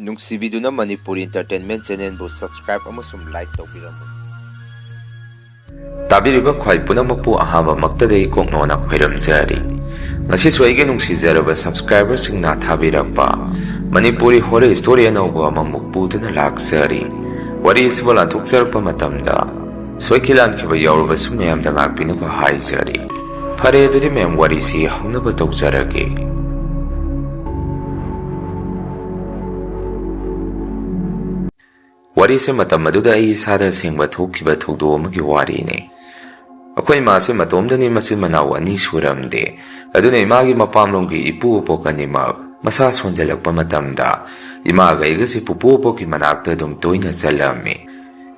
ꯅꯨꯡꯁꯤꯕꯤꯗꯨꯅ Manipur entertainment ꯆꯦꯅꯦꯜꯕꯨ subscribe ꯑꯃꯁꯨꯡ like ꯇꯧꯕꯤꯔꯝꯃꯨ꯫ ꯇꯥꯕꯤꯔꯤꯕ ꯈ꯭ꯋꯥꯏ ꯄꯨꯝꯅꯃꯛꯄꯨ ꯑꯍꯥꯟꯕꯃꯛꯇꯗꯒꯤ ꯀꯣꯛꯅꯣꯅ ꯈꯣꯏꯔꯝꯖꯔꯤ꯫ ꯉꯁꯤꯁꯨ ꯑꯩꯒꯤ ꯅꯨꯡꯁꯤꯖꯔꯕ ꯁꯕꯁꯀ꯭ꯔꯥꯏꯕꯔꯁꯤꯡꯅ ꯊꯥꯕꯤꯔꯛꯄ ꯃꯅꯤꯄꯨꯔꯤ ꯍꯣꯔꯔ ꯁ꯭ꯇꯣꯔꯤ ꯑꯅꯧꯕ ꯑꯃꯃꯨꯛ ꯄꯨꯗꯨꯅ ꯂꯥꯛꯆꯔꯤ꯫ ꯋꯥꯔꯤ ꯑꯁꯤꯕꯨ ꯂꯥꯟꯊꯣꯛꯆꯔꯛꯄ ꯃꯇꯝꯗ ꯁꯣꯏꯈꯤ ꯂꯥꯟꯈꯤꯕ ꯌꯥꯎꯔꯕꯁꯨ ꯃꯌꯥꯝꯗ ꯉꯥꯛꯄꯤꯅꯕ ꯍꯥꯏꯖꯔꯤ꯫ ꯐꯔꯦ ꯑꯗꯨꯗꯤ ꯃꯌꯥꯝ ꯋꯥꯔꯤꯁꯤ ꯍꯧꯅꯕ ꯇꯧꯖꯔꯒꯦ꯫ ꯋꯥꯔꯤꯁꯦ ꯃꯇꯝ ꯑꯗꯨꯗ ꯑꯩ ꯏꯁꯥꯗ ꯑꯁꯦꯡꯕ ꯊꯣꯛꯈꯤꯕ ꯊꯧꯗꯣꯛ ꯑꯃꯒꯤ ꯋꯥꯔꯤꯅꯤ꯫ ꯑꯩꯈꯣꯏ ꯏꯃꯥꯁꯦ ꯃꯇꯣꯝꯗꯅꯤ ꯃꯆꯤꯟ ꯃꯅꯥꯎ ꯑꯅꯤ ꯁꯨꯔꯝꯗꯦ꯫ ꯑꯗꯨꯅ ꯏꯃꯥꯒꯤ ꯃꯄꯥꯝꯂꯣꯝꯒꯤ ꯏꯄꯨ ꯏꯕꯣꯛ ꯑꯅꯤꯃꯛ ꯃꯁꯥ ꯁꯣꯟꯖꯜꯂꯛꯄ ꯃꯇꯝꯗ ꯏꯃꯥꯒ ꯑꯩꯒꯁꯦ ꯄꯨꯄꯨ ꯏꯕꯣꯛꯀꯤ ꯃꯅꯥꯛꯇ ꯑꯗꯨꯝ ꯇꯣꯏꯅ ꯆꯠꯂꯝꯃꯤ꯫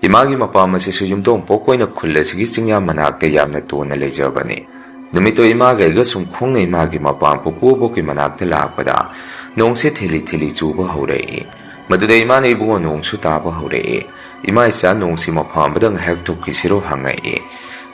ꯏꯃꯥꯒꯤ ꯃꯄꯥꯝ ꯑꯁꯤꯁꯨ ꯌꯨꯝꯊꯣꯡꯄꯣꯛ ꯑꯣꯏꯅ ꯈꯨꯜ ꯑꯁꯤꯒꯤ ꯆꯤꯡꯌꯥ ꯃꯅꯥꯛꯇ ꯌꯥꯝꯅ ꯇꯣꯟꯅ ꯂꯩꯖꯕꯅꯤ꯫ ꯅꯨꯃꯤꯠꯇꯣ ꯏꯃꯥꯒ ꯑꯩꯒ ꯁꯨꯝ ꯈꯣꯡꯅ ꯏꯃꯥꯒꯤ ꯃꯄꯥꯝ ꯄꯨꯄꯨ ꯏꯕꯣꯛꯀꯤ ꯃꯅꯥꯛꯇ ꯂꯥꯛꯄꯗ ꯅꯣꯡꯁꯦ ꯊꯤꯂꯤ ꯊꯤꯂꯤ ꯆꯨꯕ ꯍꯧꯔꯛꯏ꯫ ꯃꯗꯨꯗ ꯏꯃꯥꯅ ꯏꯕꯨꯡꯉꯣ ꯅꯣꯡꯁꯨ ꯇꯥꯕ ꯍꯧꯔꯛꯏ꯫ ꯏꯃꯥ ꯏꯆꯥ ꯅꯣꯡꯁꯤ ꯃꯐꯝ ꯑꯃꯗ ꯉꯥꯏꯍꯥꯛ ꯊꯨꯞꯈꯤꯁꯤꯔꯣ ꯍꯪꯉꯛꯏ꯫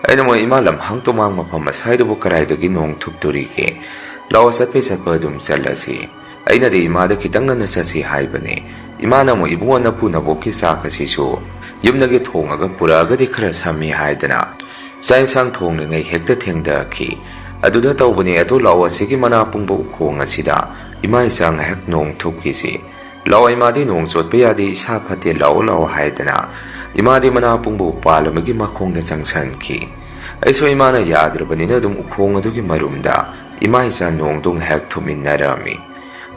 ꯑꯩꯅ ꯃꯣꯏ ꯏꯃꯥ ꯂꯝꯍꯥꯡ ꯇꯨꯃꯥꯡ ꯃꯐꯝ ꯑꯁ꯭ꯋꯥꯏꯗꯕꯨ ꯀꯔꯥꯏꯗꯒꯤ ꯅꯣꯡ ꯊꯨꯞꯇꯣꯔꯤꯒꯦ? ꯂꯥꯛꯑꯣ ꯆꯠꯄꯩ ꯆꯠꯄ ꯑꯗꯨꯝ ꯆꯠꯂꯁꯤ꯫ ꯑꯩꯅꯗꯤ ꯏꯃꯥꯗ ꯈꯤꯇꯪ ꯉꯟꯅ ꯆꯠꯁꯤ ꯍꯥꯏꯕꯅꯤ꯫ ꯏꯃꯥꯅ ꯑꯃꯨꯛ ꯏꯕꯨꯡꯉꯣ ꯅꯄꯨ ꯅꯕꯣꯛꯀꯤ ꯆꯥꯛ ꯑꯁꯤꯁꯨ ꯌꯨꯝꯗꯒꯤ ꯊꯣꯡꯉꯒ ꯄꯨꯔꯛꯑꯒꯗꯤ ꯈꯔ ꯁꯝꯃꯤ ꯍꯥꯏꯗꯅ ꯆꯥꯛ ꯏꯟꯁꯥꯡ ꯊꯣꯡꯂꯤꯉꯩ ꯍꯦꯛꯇ ꯊꯦꯡꯊꯈꯤ꯫ ꯑꯗꯨꯗ ꯇꯧꯕꯅꯤ ꯑꯗꯨ ꯂꯥꯛꯑꯣ ꯑꯁꯤꯒꯤ ꯃꯅꯥ ꯄꯨꯡꯕ ꯎꯈꯣꯡ ꯑꯁꯤꯗ ꯏꯃꯥ ꯏꯆꯥ ꯉꯥꯏꯍꯥꯛ ꯅꯣꯡ ꯊꯨꯞꯈꯤꯁꯤ꯫ ꯂꯥꯛꯑꯣ ꯏꯃꯥꯗꯤ ꯅꯣꯡ ꯆꯣꯠꯄ ꯌꯥꯗꯦ ꯏꯁꯥ ꯐꯠꯇꯦ ꯂꯥꯛꯑꯣ ꯂꯥꯛꯑꯣ ꯍꯥꯏꯗꯅ ꯏꯃꯥꯗꯤ ꯃꯅꯥ ꯄꯨꯡꯕ ꯎꯄꯥꯜ ꯑꯃꯒꯤ ꯃꯈꯣꯡꯗ ꯆꯪꯁꯟꯈꯤ꯫ ꯑꯩꯁꯨ ꯏꯃꯥꯅ ꯌꯥꯗ꯭ꯔꯕꯅꯤꯅ ꯑꯗꯨꯝ ꯎꯈꯣꯡ ꯑꯗꯨꯒꯤ ꯃꯔꯨꯝꯗ ꯏꯃꯥ ꯏꯆꯥ ꯅꯣꯡꯗꯣ ꯉꯥꯏꯍꯥꯛ ꯊꯨꯞꯃꯤꯟꯅꯔꯝꯃꯤ꯫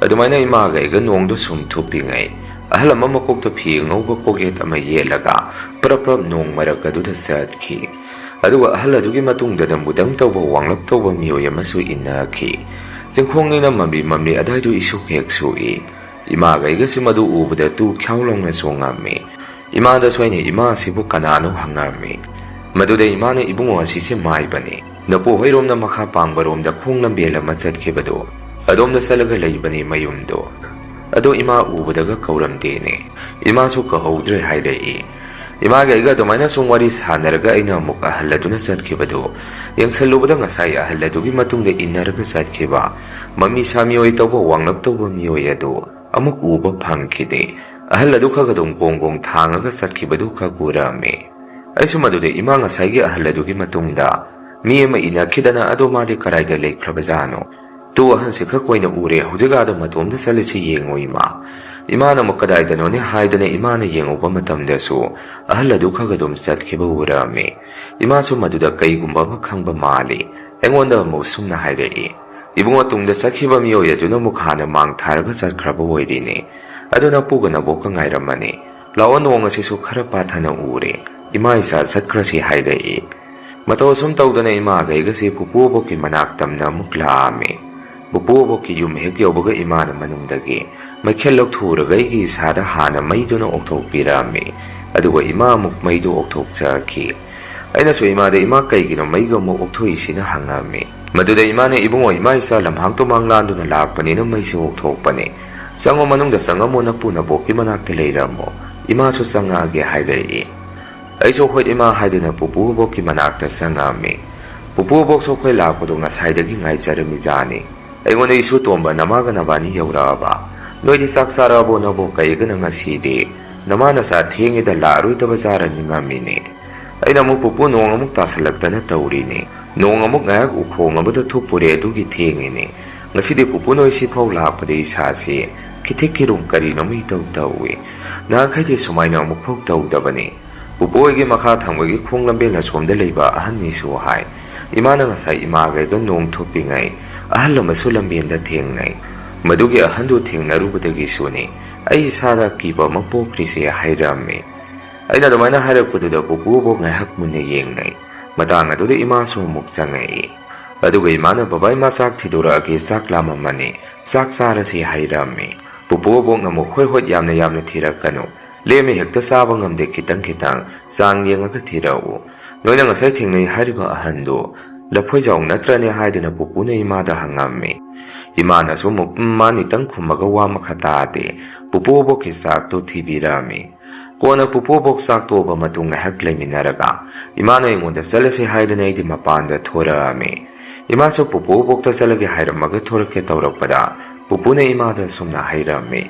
ꯑꯗꯨꯃꯥꯏꯅ ꯏꯃꯥꯒ ꯑꯩꯒ ꯅꯣꯡꯗꯣ ꯁꯨꯝ ꯊꯨꯞꯄꯤꯉꯩ ꯑꯍꯜ ꯑꯃ ꯃꯀꯣꯛꯇ ꯐꯤ ꯑꯉꯧꯕ ꯀꯣꯛꯌꯦꯠ ꯑꯃ ꯌꯦꯠꯂꯒ ꯄ꯭ꯔꯞ ꯄ꯭ꯔꯞ ꯅꯣꯡ ꯃꯔꯛ ꯑꯗꯨꯗ ꯆꯠꯈꯤ꯫ ꯑꯗꯨꯒ ꯑꯍꯜ ꯑꯗꯨꯒꯤ ꯃꯇꯨꯡꯗ ꯃꯨꯗꯪ ꯇꯧꯕ ꯋꯥꯡꯂꯞ ꯇꯧꯕ ꯃꯤꯑꯣꯏ ꯑꯃꯁꯨ ꯏꯟꯅꯈꯤ꯫ ꯆꯤꯡꯈꯣꯡꯅꯤꯅ ꯃꯝꯂꯤ ꯃꯝꯂꯤ ꯑꯗꯥꯏꯗꯨ ꯏꯁꯨꯛ ꯍꯦꯛ ꯁꯨꯛꯏ꯫ ꯏꯃꯥꯒ ꯑꯩꯒꯁꯤ ꯃꯗꯨ ꯎꯕꯗ ꯇꯨ ꯈ꯭ꯌꯥꯎ ꯂꯥꯎꯅ ꯆꯣꯡꯉꯝꯃꯤ꯫ ꯏꯃꯥꯗꯁꯨ ꯑꯩꯅ ꯏꯃꯥ ꯑꯁꯤꯕꯨ ꯀꯅꯥꯅꯣ ꯍꯪꯉꯝꯃꯤ꯫ ꯃꯗꯨꯗ ꯏꯃꯥꯅ ꯏꯕꯨꯡꯉꯣ ꯑꯁꯤꯁꯦ ꯃꯥꯏꯕꯅꯤ꯫ ꯅꯄꯨ ꯍꯣꯏꯔꯣꯝꯅ ꯃꯈꯥ ꯄꯥꯡꯕꯔꯣꯝꯗ ꯈꯣꯡ ꯂꯝꯕꯦꯜ ꯑꯃ ꯆꯠꯈꯤꯕꯗꯣ ꯑꯗꯣꯝꯗ ꯆꯠꯂꯒ ꯂꯩꯕꯅꯤ ꯃꯌꯨꯝꯗꯣ꯫ ꯑꯗꯣ ꯏꯃꯥ ꯎꯕꯗꯒ ꯀꯧꯔꯝꯗꯦꯅꯦ꯫ ꯏꯃꯥꯁꯨ ꯀꯧꯍꯧꯗ꯭ꯔꯦ ꯍꯥꯏꯔꯛꯏ꯫ ꯏꯃꯥꯒ ꯑꯩꯒ ꯑꯗꯨꯃꯥꯏꯅ ꯁꯨꯝ ꯋꯥꯔꯤ ꯁꯥꯟꯅꯔꯒ ꯑꯩꯅ ꯑꯃꯨꯛ ꯑꯍꯜ ꯑꯗꯨꯅ ꯆꯠꯈꯤꯕꯗꯣ ꯌꯦꯡꯁꯜꯂꯨꯕꯗ ꯉꯁꯥꯏ ꯑꯍꯜ ꯑꯗꯨꯒꯤ ꯃꯇꯨꯡꯗ ꯏꯟꯅꯔꯒ ꯆꯠꯈꯤꯕ ꯃꯃꯤ ꯁꯥꯃꯤꯑꯣꯏ ꯇꯧꯕ ꯋꯥꯡꯂꯞ ꯇꯧꯕ ꯃꯤꯑꯣꯏ ꯑꯗꯨ ꯑꯃꯨꯛ ꯎꯕ ꯐꯪꯈꯤꯗꯦ꯫ ꯑꯍꯜ ꯑꯗꯨ ꯈꯛ ꯑꯗꯨꯝ ꯒꯣꯡ ꯒꯣꯡ ꯊꯥꯡꯉꯒ ꯆꯠꯈꯤꯕꯗꯨ ꯈꯛ ꯎꯔꯝꯃꯤ꯫ ꯑꯩꯁꯨ ꯃꯗꯨꯗ ꯏꯃꯥ ꯉꯁꯥꯏꯒꯤ ꯑꯍꯜ ꯑꯗꯨꯒꯤ ꯃꯇꯨꯡꯗ ꯃꯤ ꯑꯃ ꯏꯟꯅꯈꯤꯗꯅ ꯑꯗꯣ ꯃꯥꯗꯤ ꯀꯔꯥꯏꯗ ꯂꯩꯈ꯭ꯔꯕꯖꯥꯠꯅꯣ? ꯇꯨ ꯑꯍꯟꯁꯤ ꯈꯛ ꯑꯣꯏꯅ ꯎꯔꯦ ꯍꯧꯖꯤꯛ ꯑꯥꯗ ꯃꯇꯣꯝꯗ ꯆꯠꯂꯤꯁꯤ ꯌꯦꯡꯉꯣ ꯏꯃꯥ꯫ ꯏꯃꯥꯅ ꯑꯃꯨꯛ ꯀꯗꯥꯏꯗꯅꯣꯅꯦ ꯍꯥꯏꯗꯅ ꯏꯃꯥꯅ ꯌꯦꯡꯉꯨꯕ ꯃꯇꯝꯗꯁꯨ ꯑꯍꯜ ꯑꯗꯨ ꯈꯛ ꯑꯗꯨꯝ ꯆꯠꯈꯤꯕ ꯎꯔꯝꯃꯤ꯫ ꯏꯃꯥꯁꯨ ꯃꯗꯨꯗ ꯀꯩꯒꯨꯝꯕ ꯑꯃ ꯈꯪꯕ ꯃꯥꯜꯂꯤ꯫ ꯑꯩꯉꯣꯟꯗ ꯑꯃꯨꯛ ꯁꯨꯝꯅ ꯍꯥꯏꯔꯛꯏ꯫ ꯏꯕꯨꯡꯉꯣ ꯇꯨꯡꯗ ꯆꯠꯈꯤꯕ ꯃꯤꯑꯣꯏ ꯑꯗꯨꯅ ꯑꯃꯨꯛ ꯍꯥꯟꯅ ꯃꯥꯡ ꯊꯥꯔꯒ ꯆꯠꯈ꯭ꯔꯕ ꯑꯣꯏꯔꯤꯅꯤ꯫ ꯑꯗꯨꯅ ꯄꯨꯒ ꯅꯕꯣꯛꯀ ꯉꯥꯏꯔꯝꯃꯅꯤ꯫ ꯂꯥꯛꯑꯣ ꯅꯣꯡ ꯑꯁꯤꯁꯨ ꯈꯔ ꯄꯥꯊꯅ ꯎꯔꯦ꯫ ꯏꯃꯥ ꯏꯆꯥ ꯆꯠꯈ꯭ꯔꯁꯤ ꯍꯥꯏꯔꯛꯏ꯫ ꯃꯇꯧ ꯑꯁꯨꯝ ꯇꯧꯗꯅ ꯏꯃꯥꯒ ꯑꯩꯒꯁꯤ ꯄꯨꯄꯨ ꯏꯕꯣꯛꯀꯤ ꯃꯅꯥꯛ ꯇꯝꯅ ꯑꯃꯨꯛ ꯂꯥꯛꯑꯝꯃꯤ꯫ ꯄꯨꯄꯨ ꯏꯕꯣꯛꯀꯤ ꯌꯨꯝ ꯍꯦꯛ ꯌꯧꯕꯒ ꯏꯃꯥꯅ ꯃꯅꯨꯡꯗꯒꯤ ꯃꯩꯈꯦꯜ ꯂꯧꯊꯣꯛꯎꯔꯒ ꯑꯩꯒꯤ ꯏꯁꯥꯗ ꯍꯥꯟꯅ ꯃꯩꯗꯨꯅ ꯑꯣꯛꯊꯣꯛꯄꯤꯔꯝꯃꯤ꯫ ꯑꯗꯨꯒ ꯏꯃꯥ ꯑꯃꯨꯛ ꯃꯩꯗꯨ ꯑꯣꯛꯊꯣꯛꯆꯈꯤ꯫ ꯑꯩꯅꯁꯨ ꯏꯃꯥꯗ ꯏꯃꯥ ꯀꯩꯒꯤꯅꯣ ꯃꯩꯒ ꯑꯃꯨꯛ ꯑꯣꯛꯊꯣꯛꯏꯁꯤꯅ ꯍꯪꯉꯝꯃꯤ꯫ ꯃꯗꯨꯗ ꯏꯃꯥꯅ ꯏꯕꯨꯡꯉꯣ ꯏꯃꯥ ꯏꯆꯥ ꯂꯝꯍꯥꯡ ꯇꯨꯃꯥꯡ ꯂꯥꯟꯗꯨꯅ ꯂꯥꯛꯄꯅꯤꯅ ꯃꯩꯁꯦ ꯑꯣꯛꯊꯣꯛꯄꯅꯤ꯫ ꯆꯪꯉꯣ ꯃꯅꯨꯡꯗ ꯆꯪꯉꯝꯃꯣ ꯅꯄꯨ ꯅꯕꯣꯛꯀꯤ ꯃꯅꯥꯛꯇ ꯂꯩꯔꯝꯃꯣ꯫ ꯏꯃꯥꯁꯨ ꯆꯪꯉꯛꯑꯒꯦ ꯍꯥꯏꯔꯛꯏ꯫ ꯑꯩꯁꯨ ꯍꯣꯏ ꯏꯃꯥ ꯍꯥꯏꯗꯨꯅ ꯄꯨꯄꯨ ꯏꯕꯣꯛꯀꯤ ꯃꯅꯥꯛꯇ ꯆꯪꯉꯝꯃꯤ꯫ ꯄꯨꯄꯨ ꯏꯕꯣꯛꯁꯨ ꯑꯩꯈꯣꯏ ꯂꯥꯛꯄꯗꯣ ꯉꯁꯥꯏꯗꯒꯤ ꯉꯥꯏꯖꯔꯝꯃꯤꯖꯥꯠꯅꯤ꯫ ꯑꯩꯉꯣꯟꯗ ꯏꯁꯨ ꯇꯣꯝꯕ ꯅꯃꯥꯒ ꯅꯕꯥꯅꯤ ꯌꯧꯔꯛꯑꯕ? ꯅꯣꯏꯗꯤ ꯆꯥꯛ ꯆꯥꯔꯛꯑꯕꯣ ꯅꯕꯣꯛ ꯀꯩꯒꯅ ꯉꯁꯤꯗꯤ? ꯅꯃꯥ ꯅꯆꯥ ꯊꯦꯡꯉꯦꯗ ꯂꯥꯛꯑꯔꯣꯏꯗꯕ ꯖꯥꯔ ꯅꯤꯡꯉꯝꯃꯤꯅꯦ꯫ ꯑꯩꯅ ꯑꯃꯨꯛ ꯄꯨꯄꯨ ꯅꯣꯡ ꯑꯃꯨꯛ ꯇꯥꯁꯜꯂꯛꯇꯅ ꯇꯧꯔꯤꯅꯤ꯫ ꯅꯣꯡ ꯑꯃꯨꯛ ꯉꯥꯏꯍꯥꯛ ꯎꯈꯣꯡ ꯑꯃꯗ ꯊꯨꯞꯄꯨꯔꯦ ꯑꯗꯨꯒꯤ ꯊꯦꯡꯉꯤꯅꯤ꯫ ꯉꯁꯤꯗꯤ ꯄꯨꯄꯨ ꯅꯣꯏ ꯁꯤꯐꯥꯎ ꯂꯥꯛꯄꯗ ꯏꯁꯥꯁꯤ ꯈꯤꯊꯤꯛ ꯈꯤꯔꯨꯝ ꯀꯔꯤꯅꯣꯃ ꯏꯇꯧ ꯇꯧꯏ꯫ ꯅꯍꯥꯟꯈꯩꯗꯤ ꯁꯨꯃꯥꯏꯅ ꯑꯃꯨꯛꯐꯥꯎ ꯇꯧꯗꯕꯅꯤ꯫ ꯄꯨꯄꯨ ꯍꯣꯏꯒꯤ ꯃꯈꯥ ꯊꯪꯕꯒꯤ ꯈꯣꯡ ꯂꯝꯕꯦꯜ ꯑꯁꯣꯝꯗ ꯂꯩꯕ ꯑꯍꯟꯅꯤꯁꯨ ꯍꯥꯏ꯫ ꯏꯃꯥꯅ ꯉꯁꯥꯏ ꯏꯃꯥꯒ ꯑꯩꯒ ꯅꯣꯡ ꯊꯨꯞꯄꯤꯉꯩ ꯑꯍꯜ ꯑꯃꯁꯨ ꯂꯝꯕꯦꯟꯗ ꯊꯦꯡꯅꯩ꯫ ꯃꯗꯨꯒꯤ ꯑꯍꯟꯗꯨ ꯊꯦꯡꯅꯔꯨꯕꯗꯒꯤꯁꯨꯅꯤ ꯑꯩ ꯏꯁꯥꯗ ꯀꯤꯕ ꯑꯃ ꯄꯣꯛꯈ꯭ꯔꯤꯁꯦ ꯍꯥꯏꯔꯝꯃꯤ꯫ ꯑꯩꯅ ꯑꯗꯨꯃꯥꯏꯅ ꯍꯥꯏꯔꯛꯄꯗꯨꯗ ꯄꯨꯄꯨ ꯏꯕꯣꯛ ꯉꯥꯏꯍꯥꯛ ꯃꯨꯟꯅ ꯌꯦꯡꯅꯩ꯫ ꯃꯇꯥꯡ ꯑꯗꯨꯗ ꯏꯃꯥꯁꯨ ꯑꯃꯨꯛ ꯆꯪꯉꯛꯏ꯫ ꯑꯗꯨꯒ ꯏꯃꯥꯅ ꯕꯕꯥ ꯏꯃꯥ ꯆꯥꯛ ꯊꯤꯗꯣꯔꯛꯑꯒꯦ ꯆꯥꯛ ꯂꯥꯝꯃꯝꯃꯅꯤ ꯆꯥꯛ ꯆꯥꯔꯁꯤ ꯍꯥꯏꯔꯝꯃꯤ꯫ ꯄꯨꯄꯨ ꯏꯕꯣꯛꯅ ꯑꯃꯨꯛ ꯍꯣꯏ ꯍꯣꯏ ꯌꯥꯝꯅ ꯌꯥꯝꯅ ꯊꯤꯔꯛꯀꯅꯨ ꯂꯦꯝꯃ ꯍꯦꯛꯇ ꯆꯥꯕ ꯉꯝꯗꯦ ꯈꯤꯇꯪ ꯈꯤꯇꯪ ꯆꯥꯡ ꯌꯦꯡꯉꯒ ꯊꯤꯔꯛꯎ꯫ ꯅꯣꯏꯅ ꯉꯁꯥꯏ ꯊꯦꯡꯅꯩ ꯍꯥꯏꯔꯤꯕ ꯑꯍꯟꯗꯣ ꯂꯐꯣꯏꯖꯥꯎ ꯅꯠꯇ꯭ꯔꯅꯦ ꯍꯥꯏꯗꯅ ꯄꯨꯄꯨꯅ ꯏꯃꯥꯗ ꯍꯪꯉꯝꯃꯤ꯫ ꯏꯃꯥꯅꯁꯨ ꯑꯃꯨꯛ ꯃꯥꯅꯤꯇꯪ ꯈꯨꯝꯃꯒ ꯋꯥ ꯃꯈꯥ ꯇꯥꯗꯦ꯫ ꯄꯨꯄꯨ ꯏꯕꯣꯛꯀꯤ ꯆꯥꯛꯇꯨ ꯊꯤꯕꯤꯔꯝꯃꯤ꯫ ꯀꯣꯟꯅ ꯄꯨꯄꯨ ꯏꯕꯣꯛ ꯆꯥꯛ ꯇꯣꯛꯑꯕ ꯃꯇꯨꯡ ꯉꯥꯏꯍꯥꯛ ꯂꯩꯃꯤꯟꯅꯔꯒ ꯏꯃꯥꯅ ꯑꯩꯉꯣꯟꯗ ꯆꯠꯂꯁꯤ ꯍꯥꯏꯗꯅ ꯑꯩꯗꯤ ꯃꯄꯥꯟꯗ ꯊꯣꯔꯛꯑꯝꯃꯤ꯫ ꯏꯃꯥꯁꯨ ꯄꯨꯄꯨ ꯏꯕꯣꯛꯇ ꯆꯠꯂꯒꯦ ꯍꯥꯏꯔꯝꯃꯒ ꯊꯣꯔꯛꯀꯦ ꯇꯧꯔꯛꯄꯗ ꯄꯨꯄꯨꯅ ꯏꯃꯥꯗ ꯁꯨꯝꯅ ꯍꯥꯏꯔꯝꯃꯤ꯫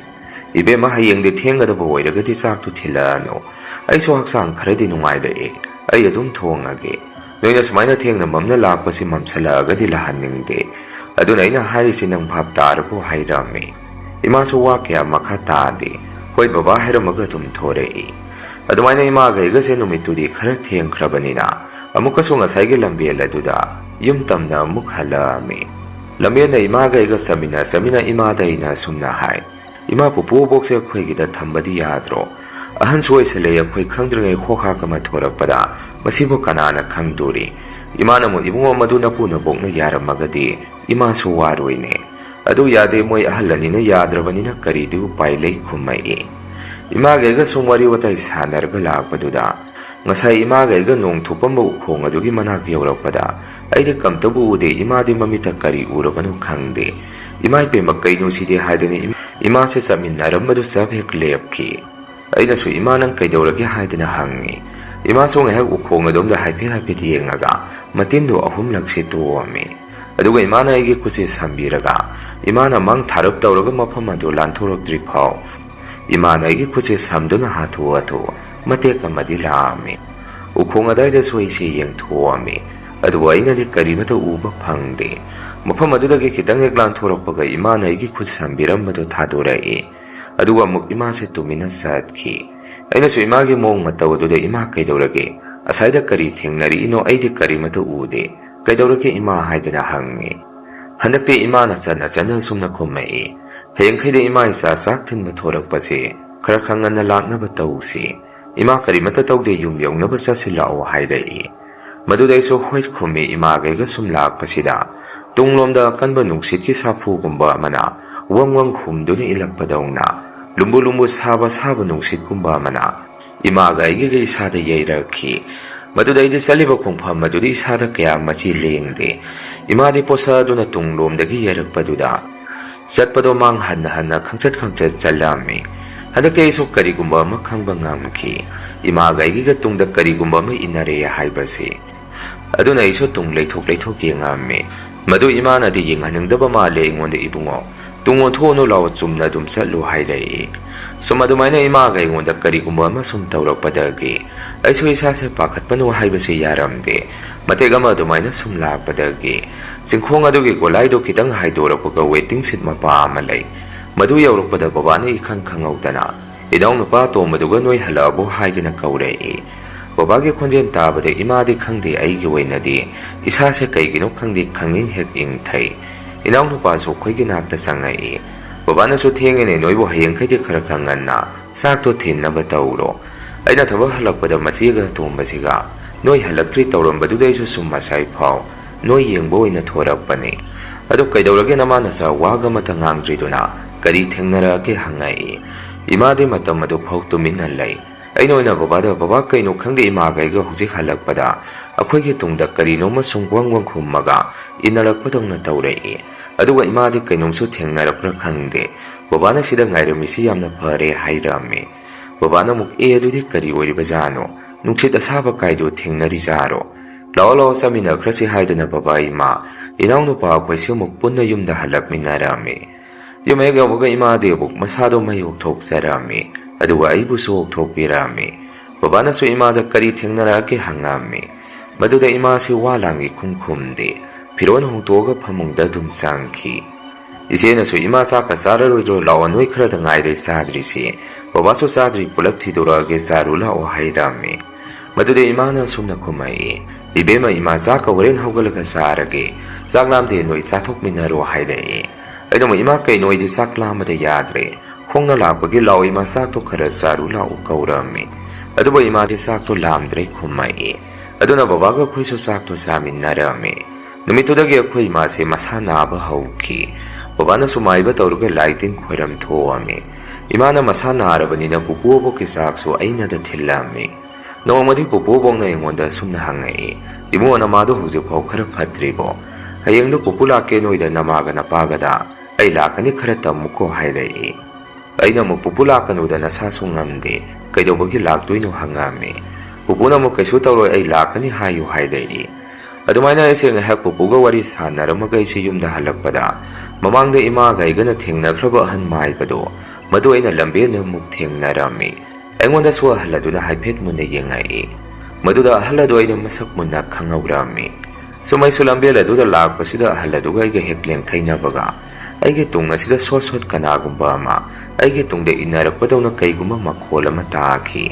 Ibema hayengde thengadaba oiragadi chaktu thilano. Aisu haksang kharadi nungaira'e. Ai adum thongage. Noina sumaina thengna mamna lakpasi mamsalagadi lahaningde. Aduna aina harisi nang bhab tarabu hairame. Imasu wa kaya makha taade. Hoi baba hairamaga tum thorei. Adumaina imaga igase numitudi khara thengkhrabanina. Amukasu ngasaygi lambiel aduda. Yum tamna amuk halame. Lambiena imaga samina imada ina sumna hai. Ima pupu bokse akhwaigida thambadi yadro. Ahan suwai sale akhwai khangdringai khokha kama thorakpada. Masibo kanana khangduri. Imana mo ibungo maduna puna bokna yaramagadi. Ima su waroine. Adu yade moi ahalanina yadrabanina karidu pailay khumai. Imaga iga sumwari watai sanarga lakpaduda. Ngasay imaga iga nong thupamba ukhong adugi manak yawrakpada. Aida kamtabu ude imadi mamita kari urabanu khangde. Imay pe magkaino sidi haidani ima se saminarambadu sab hek lepki. Aina su ima nang kaidawragi haidana hangi. Ima so ngahak ukhong adomda haipit yengaga. Matindo ahum laksi tuwami. Aduga imana igi kusi sambiraga. Imana mang tharap tawraga mapamadu lanturok driphaw. Imana igi kusi samduna hatu atu. Mateka madilami. Ukhong adayda so isi yeng tuwami. Aduga aina di karimata uba pangde. Mafam adudagi kitang heklan thorakpaga imana igi khud sambirambadu thadorai. Aduga muk ima se tumina satki. Aina su imagi mong mataw aduda ima kaidawrage. Asayda kari thengnari ino aidi karimata ude. Kaidawrage ima haidana hangi. Handakte imana sana sumna khumai. Hayangkhaida ima isa saktin mathorakpase. Kharakhangan laknaba tawsi. Ima karimata tawde yum yawnaba sasilao haidai. Madudai so hoit khumi ima gaiga sumlakpasida. Tunglomda kanba nungsit sapu gumba mana. Wang humduni ilakpadawna. Lumbu saba nungsit gumba mana. Imaga igiga isada yairaki. Madudai di saliba kungpa madudi isada kaya machi lengde. Imadi posa duna tunglomdagi yairakpaduda. Satpado mang hana kangchat chalami. Hadakte iso karigumba makhangba ngamki. Imaga igiga tungda karigumba ma inareya haibasi. Aduna iso tung leithok yengami. Madu imana di yenghanangdaba male ingonda ibungo. Tungon thono lao chumna dum satlu hairai. So madumaina imaga ingonda karigumba ma sum tawrakpadagi. Aiso isa se pakhatpanu haibasi yaramde. Mategama adumaina sum lakpadagi. Singkhong adugi golaido kitang haidorakpaga waiting sit mapa amalay. Madu yawrakpada babana ikhang khangawdana. Idaw nupa to maduga noy halabo haidana kaurai. Babagi khonjen tabada imadi khangde aigi wainadi. Isa se kaigino khangde khanging hek ing thai. Inaw nupa so khoigi nakta sangai. Babana so thengene noibo hayangkhaidi kharakhanganna. Sakto thinnaba tawro. Aina thaba halakpada masiga tumbasiga. Noi halaktri tawrambadudai so summa sai phaw. Noi yengbo oina thorakpani. Adu kaidawrage namana sa waga mata ngangdriduna. Kari thengnarake hangai. Imadi matam adu phaw tuminna lai. Aino ina baba kaino khangde imaga iga hujik halakpada. Akhoigi tungda karino masung wang khummaga. Inalakpadongna tawrai. Aduga imadi kainongsu thengnarakra khangde. Babana sida ngairamisi yamna phare hairami. Babana muk adudi kari oiribajano. Nungsit asaba kaido thengnari zaro. Lao samina krasi haidana baba ima. Inaw nupa akhwaisi muk punna yumda halakminarami. Yumayga waga imadi buk masado mayok thokzarami. Aduga aibu so thokpirami. Babana so imada kari thengnarake hangami. Maduda ima si walangi khumkhumde. Piron hongtoga phamungda dum sangki. Isena so ima sa kasara rojo lawanoi khrada ngaire sadri si. Baba so sadri pulap thidorage sarula o hairami. Maduda imana sumna khumai. Ibema ima sa ka waren hogalaga sarage. Saglamde noi sathok minaro hairai. Aino mo ima kai noi di saklamada yadre. Khongna lakpagi law ima sakto khara sarula o kaurami. Aduba ima di sakto lamdre khumai. Aduna babaga khoiso sakto saminarami. Numitudagi akhoi ima se masa naba hauki. Babana sumaiba tawruga laitin khoiram thoami. Imana masa narabanina pupubo ki sakso aina da thillami. Nomadi pupubo na ingonda sumna hangai. Imu anamado hujik phau khara phatribo. Hayengdo pupula ke noida namaga napagada. Ay lakani khara tamuko hairai. Aina mo pupula kanuda nasa sungamde. Kaidobagi laktuino hangami. Pupuna mo kaisu tawro ay lakani hayu hairai. Adumaina ese ngahak pupuga wari sanaramaga isi yumda halakpada. Mamangda imaga igana thengnakraba ahan maibado. ꯃꯗꯨ ꯑꯩꯅ ꯂꯝꯕꯦꯟꯗ ꯑꯃꯨꯛ ꯊꯦꯡꯅꯔꯝꯃꯤ꯫ ꯑꯩꯉꯣꯟꯗꯁꯨ ꯑꯍꯜ ꯑꯗꯨꯅ ꯍꯥꯏꯐꯦꯠ ꯃꯨꯟꯅ ꯌꯦꯡꯉꯛꯏ꯫ ꯃꯗꯨꯗ ꯑꯍꯜ ꯑꯗꯨ ꯑꯩꯅ ꯃꯁꯛ ꯃꯨꯟꯅ ꯈꯪꯍꯧꯔꯝꯃꯤ꯫ ꯁꯨꯝ ꯑꯩꯁꯨ ꯂꯝꯕꯦꯜ ꯑꯗꯨꯗ ꯂꯥꯛꯄꯁꯤꯗ ꯑꯍꯜ ꯑꯗꯨꯒ ꯑꯩꯒ ꯍꯦꯛ ꯂꯦꯡꯊꯩꯅꯕꯒ ꯑꯩꯒꯤ ꯇꯨꯡ ꯑꯁꯤꯗ ꯁꯣꯠ ꯁꯣꯠ ꯀꯅꯥꯒꯨꯝꯕ ꯑꯃ ꯑꯩꯒꯤ ꯇꯨꯡꯗ ꯏꯟꯅꯔꯛꯄꯗꯧꯅ ꯀꯩꯒꯨꯝꯕ ꯃꯈꯣꯜ ꯑꯃ ꯇꯥꯈꯤ꯫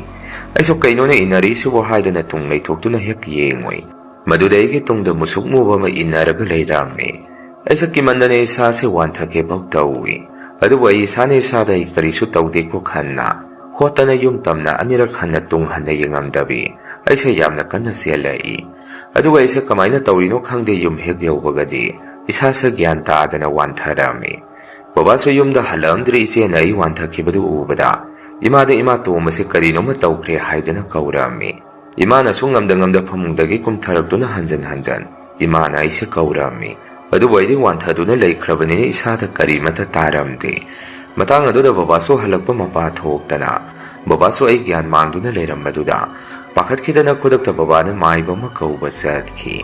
ꯑꯩꯁꯨ ꯀꯩꯅꯣꯅ ꯏꯟꯅꯔꯤꯁꯤꯕꯨ ꯍꯥꯏꯗꯅ ꯇꯨꯡ ꯂꯩꯊꯣꯛꯇꯨꯅ ꯍꯦꯛ ꯌꯦꯡꯉꯨꯏ꯫ ꯃꯗꯨꯗ ꯑꯩꯒꯤ ꯇꯨꯡꯗ ꯃꯨꯁꯨꯛ ꯃꯨꯕ ꯑꯃ ꯏꯟꯅꯔꯒ ꯂꯩꯔꯝꯃꯤ꯫ ꯑꯩꯁꯨ ꯀꯤꯃꯟꯗꯅ ꯏꯁꯥꯁꯦ ꯋꯥꯟꯊꯒꯦꯐꯥꯎ ꯇꯧꯏ꯫ ꯑꯗꯨꯕꯨ ꯑꯩ ꯏꯁꯥꯅ ꯏꯁꯥꯗ ꯑꯩ ꯀꯔꯤꯁꯨ ꯇꯧꯗꯦꯀꯣ ꯈꯟꯅ ꯍꯣꯠꯇꯅ ꯌꯨꯝ ꯇꯝꯅ ꯑꯅꯤꯔꯛ ꯍꯟꯅ ꯇꯨꯡ ꯍꯟꯅ ꯌꯦꯡꯉꯝꯗꯕꯤ ꯑꯩꯁꯦ ꯌꯥꯝꯅ ꯀꯟꯅ ꯆꯦꯜꯂꯛꯏ꯫ ꯑꯗꯨꯒ ꯑꯩꯁꯦ ꯀꯃꯥꯏꯅ ꯇꯧꯔꯤꯅꯣ ꯈꯪꯗꯦ ꯌꯨꯝ ꯍꯦꯛ ꯌꯧꯕꯒꯗꯤ ꯏꯁꯥꯁꯦ ꯒ꯭ꯌꯥꯟ ꯇꯥꯗꯅ ꯋꯥꯟꯊꯔꯝꯃꯤ꯫ ꯕꯕꯥꯁꯨ ꯌꯨꯝꯗ ꯍꯜꯂꯛꯑꯝꯗ꯭ꯔꯤ ꯏꯆꯦꯅ ꯑꯩ ꯋꯥꯟꯊꯈꯤꯕꯗꯨ ꯎꯕꯗ ꯏꯃꯥꯗ ꯏꯃꯥ ꯇꯣꯝꯕꯁꯦ ꯀꯔꯤꯅꯣꯃ ꯇꯧꯈ꯭ꯔꯦ ꯍꯥꯏꯗꯅ ꯀꯧꯔꯝꯃꯤ꯫ ꯏꯃꯥꯅꯁꯨ ꯉꯝꯗ ꯐꯃꯨꯡꯗꯒꯤ ꯀꯨꯝꯊꯔꯛꯇꯨꯅ ꯍꯟꯖꯟ ꯏꯃꯥꯅ ꯑꯩꯁꯦ ꯀꯧꯔꯝꯃꯤ꯫ ꯑꯗꯨꯕꯨ ꯑꯩꯗꯤ ꯋꯥꯟꯊꯗꯨꯅ ꯂꯩꯈ꯭ꯔꯕꯅꯤꯅ ꯏꯁꯥꯗ ꯀꯔꯤꯃꯠꯇ ꯇꯥꯔꯝꯗꯦ꯫ ꯃꯇꯥꯡ ꯑꯗꯨꯗ ꯕꯕꯥꯁꯨ ꯍꯜꯂꯛꯄ ꯃꯄꯥ ꯊꯣꯛꯇꯅ ꯕꯕꯥꯁꯨ ꯑꯩ ꯒ꯭ꯌꯥꯟ ꯃꯥꯡꯗꯨꯅ ꯂꯩꯔꯝꯕꯗꯨꯗ ꯄꯥꯈꯠꯈꯤꯗꯅ ꯈꯨꯗꯛꯇ ꯕꯕꯥꯅ ꯃꯥꯏꯕ ꯑꯃ ꯀꯧꯕ ꯆꯠꯈꯤ꯫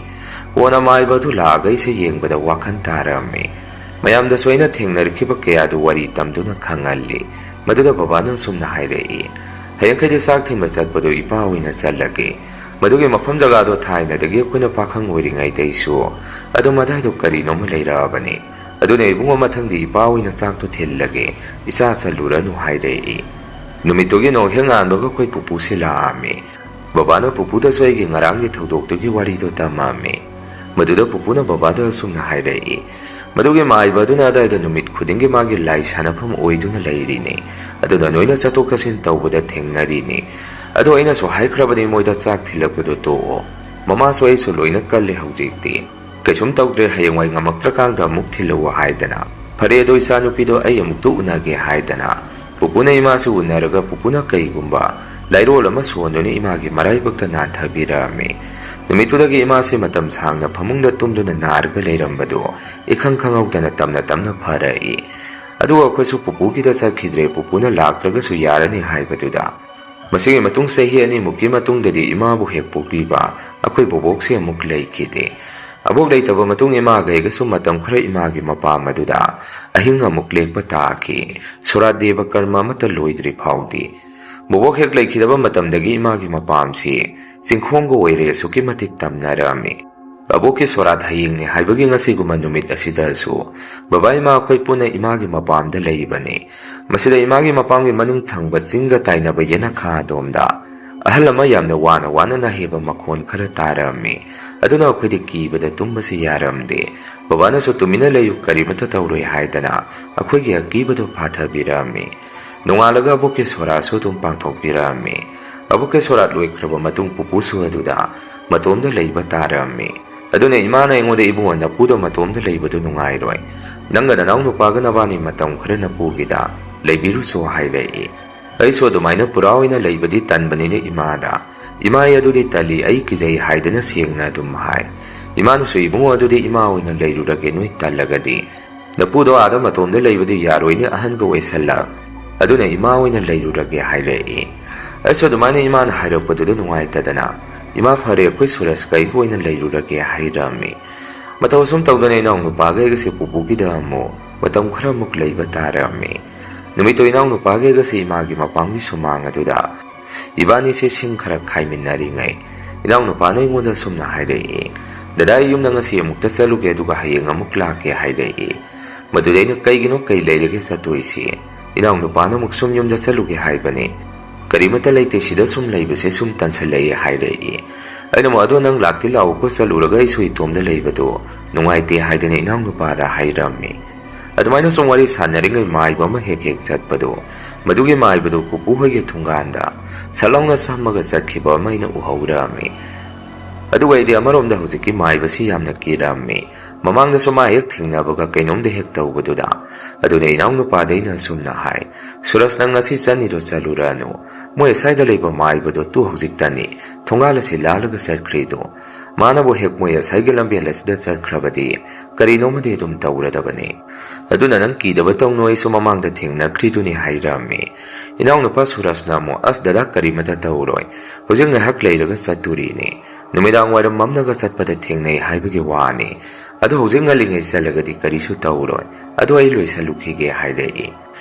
ꯀꯣꯟꯅ ꯃꯥꯏꯕ ꯑꯗꯨ ꯂꯥꯛꯑꯒ ꯑꯩꯁꯦ ꯌꯦꯡꯕꯗ ꯋꯥꯈꯜ ꯇꯥꯔꯝꯃꯤ꯫ ꯃꯌꯥꯝꯗꯁꯨ ꯑꯩꯅ ꯊꯦꯡꯅꯔꯛꯈꯤꯕ ꯀꯌꯥꯗꯨ ꯋꯥꯔꯤ ꯇꯝꯗꯨꯅ ꯈꯪꯍꯜꯂꯤ꯫ ꯃꯗꯨꯗ ꯕꯕꯥꯅ ꯑꯁꯨꯝꯅ ꯍꯥꯏꯔꯛꯏ, ꯍꯌꯦꯡꯈꯩꯗꯤ ꯆꯥꯛ ꯊꯤꯟꯕ ꯆꯠꯄꯗꯨ ꯏꯄꯥ ꯑꯣꯏꯅ ꯆꯠꯂꯒꯦ꯫ ꯃꯗꯨꯒꯤ ꯃꯐꯝ ꯖꯒꯥꯗꯣ ꯊꯥꯏꯅꯗꯒꯤ ꯑꯩꯈꯣꯏꯅ ꯄꯥꯈꯪ ꯑꯣꯏꯔꯤꯉꯩꯗꯩꯁꯨ ꯑꯗꯨꯝ ꯑꯗꯥꯏꯗꯣ ꯀꯔꯤꯅꯣꯃ ꯂꯩꯔꯛꯑꯕꯅꯤ꯫ ꯑꯗꯨꯅ ꯏꯕꯨꯡꯉꯣ ꯃꯊꯪꯗꯤ ꯏꯄꯥ ꯑꯣꯏꯅ ꯆꯥꯛꯇꯣ ꯊꯤꯜꯂꯒꯦ, ꯏꯆꯥ ꯆꯠꯂꯨꯔꯅꯨ ꯍꯥꯏꯔꯛꯏ꯫ ꯅꯨꯃꯤꯠꯇꯨꯒꯤ ꯅꯣꯡꯍꯦꯛ ꯉꯥꯟꯕꯒ ꯑꯩꯈꯣꯏ ꯄꯨꯄꯨꯁꯦ ꯂꯥꯛꯑꯝꯃꯤ꯫ ꯕꯕꯥꯅ ꯄꯨꯄꯨꯗꯁꯨ ꯑꯩꯒꯤ ꯉꯔꯥꯡꯒꯤ ꯊꯧꯗꯣꯛꯇꯨꯒꯤ ꯋꯥꯔꯤꯗꯣ ꯇꯝꯃꯝꯃꯤ꯫ ꯃꯗꯨꯗ ꯄꯨꯄꯨꯅ ꯕꯕꯥꯗ ꯑꯁꯨꯝꯅ ꯍꯥꯏꯔꯛꯏ, ꯃꯗꯨꯒꯤ ꯃꯥꯏꯕ ꯑꯗꯨꯅ ꯑꯗꯥꯏꯗ ꯅꯨꯃꯤꯠ ꯈꯨꯗꯤꯡꯒꯤ ꯃꯥꯒꯤ ꯂꯥꯏ ꯁꯥꯟꯅꯐꯝ ꯑꯣꯏꯗꯨꯅ ꯂꯩꯔꯤꯅꯤ꯫ ꯑꯗꯨꯅ ꯅꯣꯏꯅ ꯆꯠꯊꯣꯛ ꯆꯠꯁꯤꯟ ꯇꯧꯕꯗ ꯊꯦꯡꯅꯔꯤꯅꯤ꯫ ꯑꯗꯣ ꯑꯩꯅꯁꯨ ꯍꯥꯏꯈ꯭ꯔꯕꯅꯤ ꯃꯣꯏꯗ ꯆꯥꯛ ꯊꯤꯜꯂꯛꯄꯗꯣ ꯇꯣꯛꯑꯣ꯫ ꯃꯃꯥꯁꯨ ꯑꯩꯁꯨ ꯂꯣꯏꯅ ꯀꯜꯂꯦ ꯍꯧꯖꯤꯛꯇꯤ꯫ ꯀꯩꯁꯨꯝ ꯇꯧꯗ꯭ꯔꯦ, ꯍꯌꯦꯡꯋꯥꯏ ꯉꯝꯃꯛꯇ꯭ꯔꯀꯥꯟꯗ ꯑꯃꯨꯛ ꯊꯤꯜꯂꯛꯑꯣ ꯍꯥꯏꯗꯅ ꯐꯔꯦ ꯑꯗꯣ ꯏꯆꯥꯅꯨꯄꯤꯗꯣ ꯑꯩ ꯑꯃꯨꯛꯇ ꯎꯅꯒꯦ ꯍꯥꯏꯗꯅ ꯄꯨꯄꯨꯅ ꯏꯃꯥꯁꯤ ꯎꯅꯔꯒ ꯄꯨꯄꯨꯅ ꯀꯩꯒꯨꯝꯕ ꯂꯥꯏꯔꯣꯜ ꯑꯃ ꯁꯣꯟꯗꯨꯅ ꯏꯃꯥꯒꯤ ꯃꯔꯥꯏꯕꯛꯇ ꯅꯥꯟꯊꯕꯤꯔꯝꯃꯤ꯫ ꯅꯨꯃꯤꯠꯇꯨꯗꯒꯤ ꯏꯃꯥꯁꯤ ꯃꯇꯝ ꯁꯥꯡꯅ ꯐꯃꯨꯡꯗ ꯇꯨꯝꯗꯨꯅ ꯅꯥꯔꯒ ꯂꯩꯔꯝꯕꯗꯨ ꯏꯈꯪ ꯈꯪꯍꯧꯗꯅ ꯇꯞꯅ ꯐꯔꯛꯏ꯫ ꯑꯗꯨꯒ ꯑꯩꯈꯣꯏꯁꯨ ꯄꯨꯄꯨꯒꯤꯗ ꯆꯠꯈꯤꯗ꯭ꯔꯦ, ꯄꯨꯄꯨꯅ ꯂꯥꯛꯇ꯭ꯔꯒꯁꯨ ꯌꯥꯔꯅꯤ ꯍꯥꯏꯕꯗꯨꯗ꯫ ꯃꯁꯤꯒꯤ ꯃꯇꯨꯡ ꯆꯍꯤ ꯑꯅꯤꯃꯨꯛꯀꯤ ꯃꯇꯨꯡꯗꯗꯤ ꯏꯃꯥꯕꯨ ꯍꯦꯛ ꯄꯣꯛꯄꯤꯕ ꯑꯩꯈꯣꯏ ꯕꯣꯕꯣꯛꯁꯦ ꯑꯃꯨꯛ ꯂꯩꯈꯤꯗꯦ꯫ ꯑꯕꯣꯛ ꯂꯩꯇꯕ ꯃꯇꯨꯡ ꯏꯃꯥꯒ ꯑꯩꯒꯁꯨ ꯃꯇꯝ ꯈꯔ ꯏꯃꯥꯒꯤ ꯃꯄꯥꯝ ꯑꯗꯨꯗ ꯑꯍꯤꯡ ꯑꯃꯨꯛ ꯂꯦꯛꯄ ꯇꯥꯈꯤ, ꯁꯣꯔꯥꯠ ꯗꯦꯕ ꯀꯔꯃ ꯑꯃꯠꯇ ꯂꯣꯏꯗ꯭ꯔꯤ ꯐꯥꯎꯗꯤ꯫ ꯕꯣꯕꯣꯛ ꯍꯦꯛ ꯂꯩꯈꯤꯗꯕ ꯃꯇꯝꯗꯒꯤ ꯏꯃꯥꯒꯤ ꯃꯄꯥꯝꯁꯤ ꯆꯤꯡꯈꯣꯡꯒ ꯑꯣꯏꯔꯦ ꯑꯁꯨꯛꯀꯤ ꯃꯇꯤꯛ ꯇꯝꯅꯔꯝꯃꯤ꯫ ꯑꯕꯣꯛꯀꯤ ꯁꯣꯔꯥꯠ ꯍꯌꯦꯡꯅꯤ ꯍꯥꯏꯕꯒꯤ ꯉꯁꯤꯒꯨꯝꯕ ꯅꯨꯃꯤꯠ ꯑꯁꯤꯗꯁꯨ ꯕꯕꯥ ꯏꯃꯥ ꯑꯩꯈꯣꯏ ꯄꯨꯟꯅ ꯏꯃꯥꯒꯤ ꯃꯄꯥꯝꯗ ꯂꯩꯕꯅꯤ꯫ ꯃꯁꯤꯗ ꯏꯃꯥꯒꯤ ꯃꯄꯥꯝꯒꯤ ꯃꯅꯤꯡ ꯊꯪꯕ ꯆꯤꯡꯒ ꯇꯥꯏꯅꯕ ꯌꯦꯅꯈꯥ ꯑꯗꯣꯝꯗ ꯑꯍꯜ ꯑꯃ ꯌꯥꯝꯅ ꯋꯥꯅ ꯅꯥꯍꯦꯕ ꯃꯈꯣꯟ ꯈꯔ ꯇꯥꯔꯝꯃꯤ꯫ ꯑꯗꯨꯅ ꯑꯩꯈꯣꯏꯗꯤ ꯀꯤꯕꯗ ꯇꯨꯝꯕꯁꯤ ꯌꯥꯔꯝꯗꯦ꯫ ꯕꯕꯥꯅꯁꯨ ꯇꯨꯃꯤꯟꯅ ꯂꯩꯌꯨ, ꯀꯔꯤꯃꯠꯇ ꯇꯧꯔꯣꯏ ꯍꯥꯏꯗꯅ ꯑꯩꯈꯣꯏꯒꯤ ꯑꯀꯤꯕꯗꯨ ꯐꯥꯊꯕꯤꯔꯝꯃꯤ꯫ ꯅꯣꯡꯉꯥꯜꯂꯒ ꯑꯕꯣꯛꯀꯤ ꯁꯣꯔꯥꯠꯁꯨ ꯑꯗꯨꯝ ꯄꯥꯡꯊꯣꯛꯄꯤꯔꯝꯃꯤ꯫ ꯑꯕꯣꯛꯀꯤ ꯁꯣꯔꯥꯠ ꯂꯣꯏꯈ꯭ꯔꯕ ꯃꯇꯨꯡ ꯄꯨꯄꯨꯁꯨ ꯑꯗꯨꯗ ꯃꯇꯣꯝꯗ ꯂꯩꯕ ꯇꯥꯔꯝꯃꯤ꯫ ꯑꯗꯨꯅ ꯏꯃꯥꯅ ꯑꯩꯉꯣꯟꯗ ꯏꯕꯨꯡꯉꯣ ꯅꯄꯨꯗ ꯃꯇꯣꯝꯗ ꯂꯩꯕꯗꯨ ꯅꯨꯡꯉꯥꯏꯔꯣꯏ, ꯅꯪꯒ ꯅꯅꯥꯎ ꯅꯨꯄꯥꯒ ꯅꯕꯥꯅꯤ ꯃꯇꯝ ꯈꯔ ꯅꯄꯨꯒꯤꯗ ꯂꯩꯕꯤꯔꯨꯁꯨ ꯍꯥꯏꯔꯛꯏ꯫ ꯑꯩꯁꯨ ꯑꯗꯨꯃꯥꯏꯅ ꯄꯨꯔꯥ ꯑꯣꯏꯅ ꯂꯩꯕꯗꯤ ꯇꯟꯕꯅꯤꯅ ꯏꯃꯥꯗ, ꯏꯃꯥ ꯑꯗꯨꯗꯤ ꯇꯜꯂꯤ, ꯑꯩ ꯀꯤꯖꯩ ꯍꯥꯏꯗꯅ ꯁꯦꯡꯅ ꯑꯗꯨꯝ ꯍꯥꯏ꯫ ꯏꯃꯥꯅꯁꯨ ꯏꯕꯨꯡꯉꯣ ꯑꯗꯨꯗꯤ ꯏꯃꯥ ꯑꯣꯏꯅ ꯂꯩꯔꯨꯔꯒꯦ, ꯅꯣꯏ ꯇꯜꯂꯒꯗꯤ ꯅꯄꯨꯗꯣ ꯑꯥꯗ ꯃꯇꯣꯝꯗ ꯂꯩꯕꯗꯤ ꯌꯥꯔꯣꯏꯅꯦ ꯑꯍꯟꯒ ꯑꯣꯏꯁꯜꯂꯛ, ꯑꯗꯨꯅ ꯏꯃꯥ ꯑꯣꯏꯅ ꯂꯩꯔꯨꯔꯒꯦ ꯍꯥꯏꯔꯛꯏ꯫ ꯑꯩꯁꯨ ꯑꯗꯨꯃꯥꯏꯅ ꯏꯃꯥꯅ ꯍꯥꯏꯔꯛꯄꯗꯨꯗ ꯅꯨꯡꯉꯥꯏꯇꯗꯅ ꯏꯃꯥ ꯐꯔꯦ ꯑꯩꯈꯣꯏ ꯁꯨꯔꯁꯀ ꯑꯩꯒ ꯑꯣꯏꯅ ꯂꯩꯔꯨꯔꯒꯦ ꯍꯥꯏꯔꯝꯃꯤ꯫ ꯃꯇꯧ ꯑꯁꯨꯝ ꯇꯧꯗꯅ ꯏꯅꯥꯎ ꯅꯨꯄꯥꯒ ꯑꯩꯒꯁꯦ ꯄꯨꯄꯨꯒꯤꯗ ꯑꯃꯨꯛ ꯃꯇꯝ ꯈꯔꯃꯨꯛ ꯂꯩꯕ ꯇꯥꯔꯝꯃꯤ꯫ ꯅꯨꯃꯤꯠꯇꯨ ꯏꯅꯥꯎ ꯅꯨꯄꯥꯒ ꯑꯩꯒꯁꯦ ꯏꯃꯥꯒꯤ ꯃꯄꯥꯝꯒꯤ ꯁꯨꯃꯥꯡ ꯑꯗꯨꯗ ꯏꯕꯥꯅꯤꯁꯦ ꯁꯤꯡ ꯈꯔ ꯈꯥꯏꯃꯤꯟꯅꯔꯤꯉꯩ ꯏꯅꯥꯎ ꯅꯨꯄꯥꯅ ꯑꯩꯉꯣꯟꯗ ꯑꯁꯨꯝꯅ ꯍꯥꯏꯔꯛꯏ, ꯗꯗꯥ ꯑꯩ ꯌꯨꯝꯗ ꯉꯁꯤ ꯑꯃꯨꯛꯇ ꯆꯠꯂꯨꯒꯦ ꯑꯗꯨꯒ ꯍꯌꯦꯡ ꯑꯃꯨꯛ ꯂꯥꯛꯀꯦ ꯍꯥꯏꯔꯛꯏ꯫ ꯃꯗꯨꯗ ꯑꯩꯅ ꯀꯩꯒꯤꯅꯣ, ꯀꯩ ꯂꯩꯔꯒꯦ ꯆꯠꯇꯣꯏꯁꯤ? ꯏꯅꯥꯎ ꯅꯨꯄꯥꯅ ꯑꯃꯨꯛ ꯁꯨꯝ ꯌꯨꯝꯗ ꯆꯠꯂꯨꯒꯦ ꯍꯥꯏꯕꯅꯤ, ꯀꯔꯤꯃꯠꯇ ꯂꯩꯇꯦ, ꯁꯤꯗ ꯁꯨꯝ ꯂꯩꯕꯁꯦ ꯁꯨꯝ ꯇꯟꯁꯜꯂꯛꯑꯦ ꯍꯥꯏꯔꯛꯏ꯫ ꯑꯩꯅ ꯑꯃꯨꯛ ꯑꯗꯣ ꯅꯪ ꯂꯥꯛꯇꯤ ꯂꯥꯛꯎꯀꯣ, ꯆꯠꯂꯨꯔꯒ ꯑꯩꯁꯨ ꯏꯇꯣꯝꯗ ꯂꯩꯕꯗꯣ ꯅꯨꯡꯉꯥꯏꯇꯦ ꯍꯥꯏꯗꯅ ꯏꯅꯥꯎ ꯅꯨꯄꯥꯗ ꯍꯥꯏꯔꯝꯃꯤ꯫ ꯑꯗꯨꯃꯥꯏꯅ ꯁꯨꯝ ꯋꯥꯔꯤ ꯁꯥꯟꯅꯔꯤꯉꯩ ꯃꯥꯏꯕ ꯑꯃ ꯍꯦꯛ ꯆꯠꯄꯗꯣ, ꯃꯗꯨꯒꯤ ꯃꯥꯏꯕꯗꯨ ꯄꯨꯄꯨ ꯍꯣꯏꯒꯤ ꯊꯣꯡꯒꯥꯟꯗ ꯁꯠꯂꯥꯎꯅ ꯆꯝꯃꯒ ꯆꯠꯈꯤꯕ ꯑꯃ ꯑꯩꯅ ꯎꯍꯧꯔꯝꯃꯤ꯫ ꯑꯗꯨꯒ ꯑꯩꯗꯤ ꯑꯃꯔꯣꯝꯗ ꯍꯧꯖꯤꯛꯀꯤ ꯃꯥꯏꯕꯁꯤ ꯌꯥꯝꯅ ꯀꯤꯔꯝꯃꯤ꯫ ꯃꯃꯥꯡꯗꯁꯨ ꯃꯥ ꯍꯦꯛ ꯊꯦꯡꯅꯕꯒ ꯀꯩꯅꯣꯝꯗ ꯍꯦꯛ ꯇꯧꯕꯗꯨꯗ, ꯑꯗꯨꯅ ꯏꯅꯥꯎ ꯅꯨꯄꯥꯗ ꯑꯩꯅ ꯑꯁꯨꯝꯅ ꯍꯥꯏ, ꯁꯨꯔꯁ ꯅꯪ ꯉꯁꯤ ꯆꯠꯅꯤꯗꯣ ꯆꯠꯂꯨꯔꯅꯨ, ꯃꯣꯏ ꯑꯁ꯭ꯋꯥꯏꯗ ꯂꯩꯕ ꯃꯥꯏꯕꯗꯣ ꯇꯨ ꯍꯧꯖꯤꯛꯇꯅꯤ ꯊꯣꯡꯒꯥꯜ ꯑꯁꯤ ꯂꯥꯜꯂꯒ ꯆꯠꯈ꯭ꯔꯤꯗꯣ, ꯃꯥꯅꯕꯨ ꯍꯦꯛ ꯃꯣꯏ ꯑꯁꯥꯏꯒꯤ ꯂꯝꯕꯦꯜ ꯑꯁꯤꯗ ꯆꯠꯈ꯭ꯔꯕꯗꯤ ꯀꯔꯤꯅꯣꯃꯗꯤ ꯑꯗꯨꯝ ꯇꯧꯔꯗꯕꯅꯤ꯫ ꯑꯗꯨꯅ ꯅꯪ ꯀꯤꯗꯕ ꯇꯧꯅꯨ, ꯑꯩꯁꯨ ꯃꯃꯥꯡꯗ ꯊꯦꯡꯅꯈ꯭ꯔꯤꯗꯨꯅꯤ ꯍꯥꯏꯔꯝꯃꯤ꯫ ꯏꯅꯥꯎ ꯅꯨꯄꯥ ꯁꯨꯔꯁꯅ ꯑꯃꯨꯛ, ꯑꯁ ꯗꯗꯥ ꯀꯔꯤꯃꯠꯇ ꯇꯧꯔꯣꯏ, ꯍꯧꯖꯤꯛ ꯉꯥꯏꯍꯥꯛ ꯂꯩꯔꯒ ꯆꯠꯇꯨꯔꯤꯅꯤ, ꯅꯨꯃꯤꯗꯥꯡ ꯋꯥꯏꯔꯝ ꯃꯝꯅꯒ ꯆꯠꯄꯗ ꯊꯦꯡꯅꯩ ꯍꯥꯏꯕꯒꯤ ꯋꯥꯅꯤ, ꯑꯗꯣ ꯍꯧꯖꯤꯛ ꯉꯜꯂꯤꯉꯩ ꯆꯠꯂꯒꯗꯤ ꯀꯔꯤꯁꯨ ꯇꯧꯔꯣꯏ ꯑꯗꯣ ꯑꯩ ꯂꯣꯏꯁꯜꯂꯨꯈꯤꯒꯦ ꯍꯥꯏꯔꯛꯏ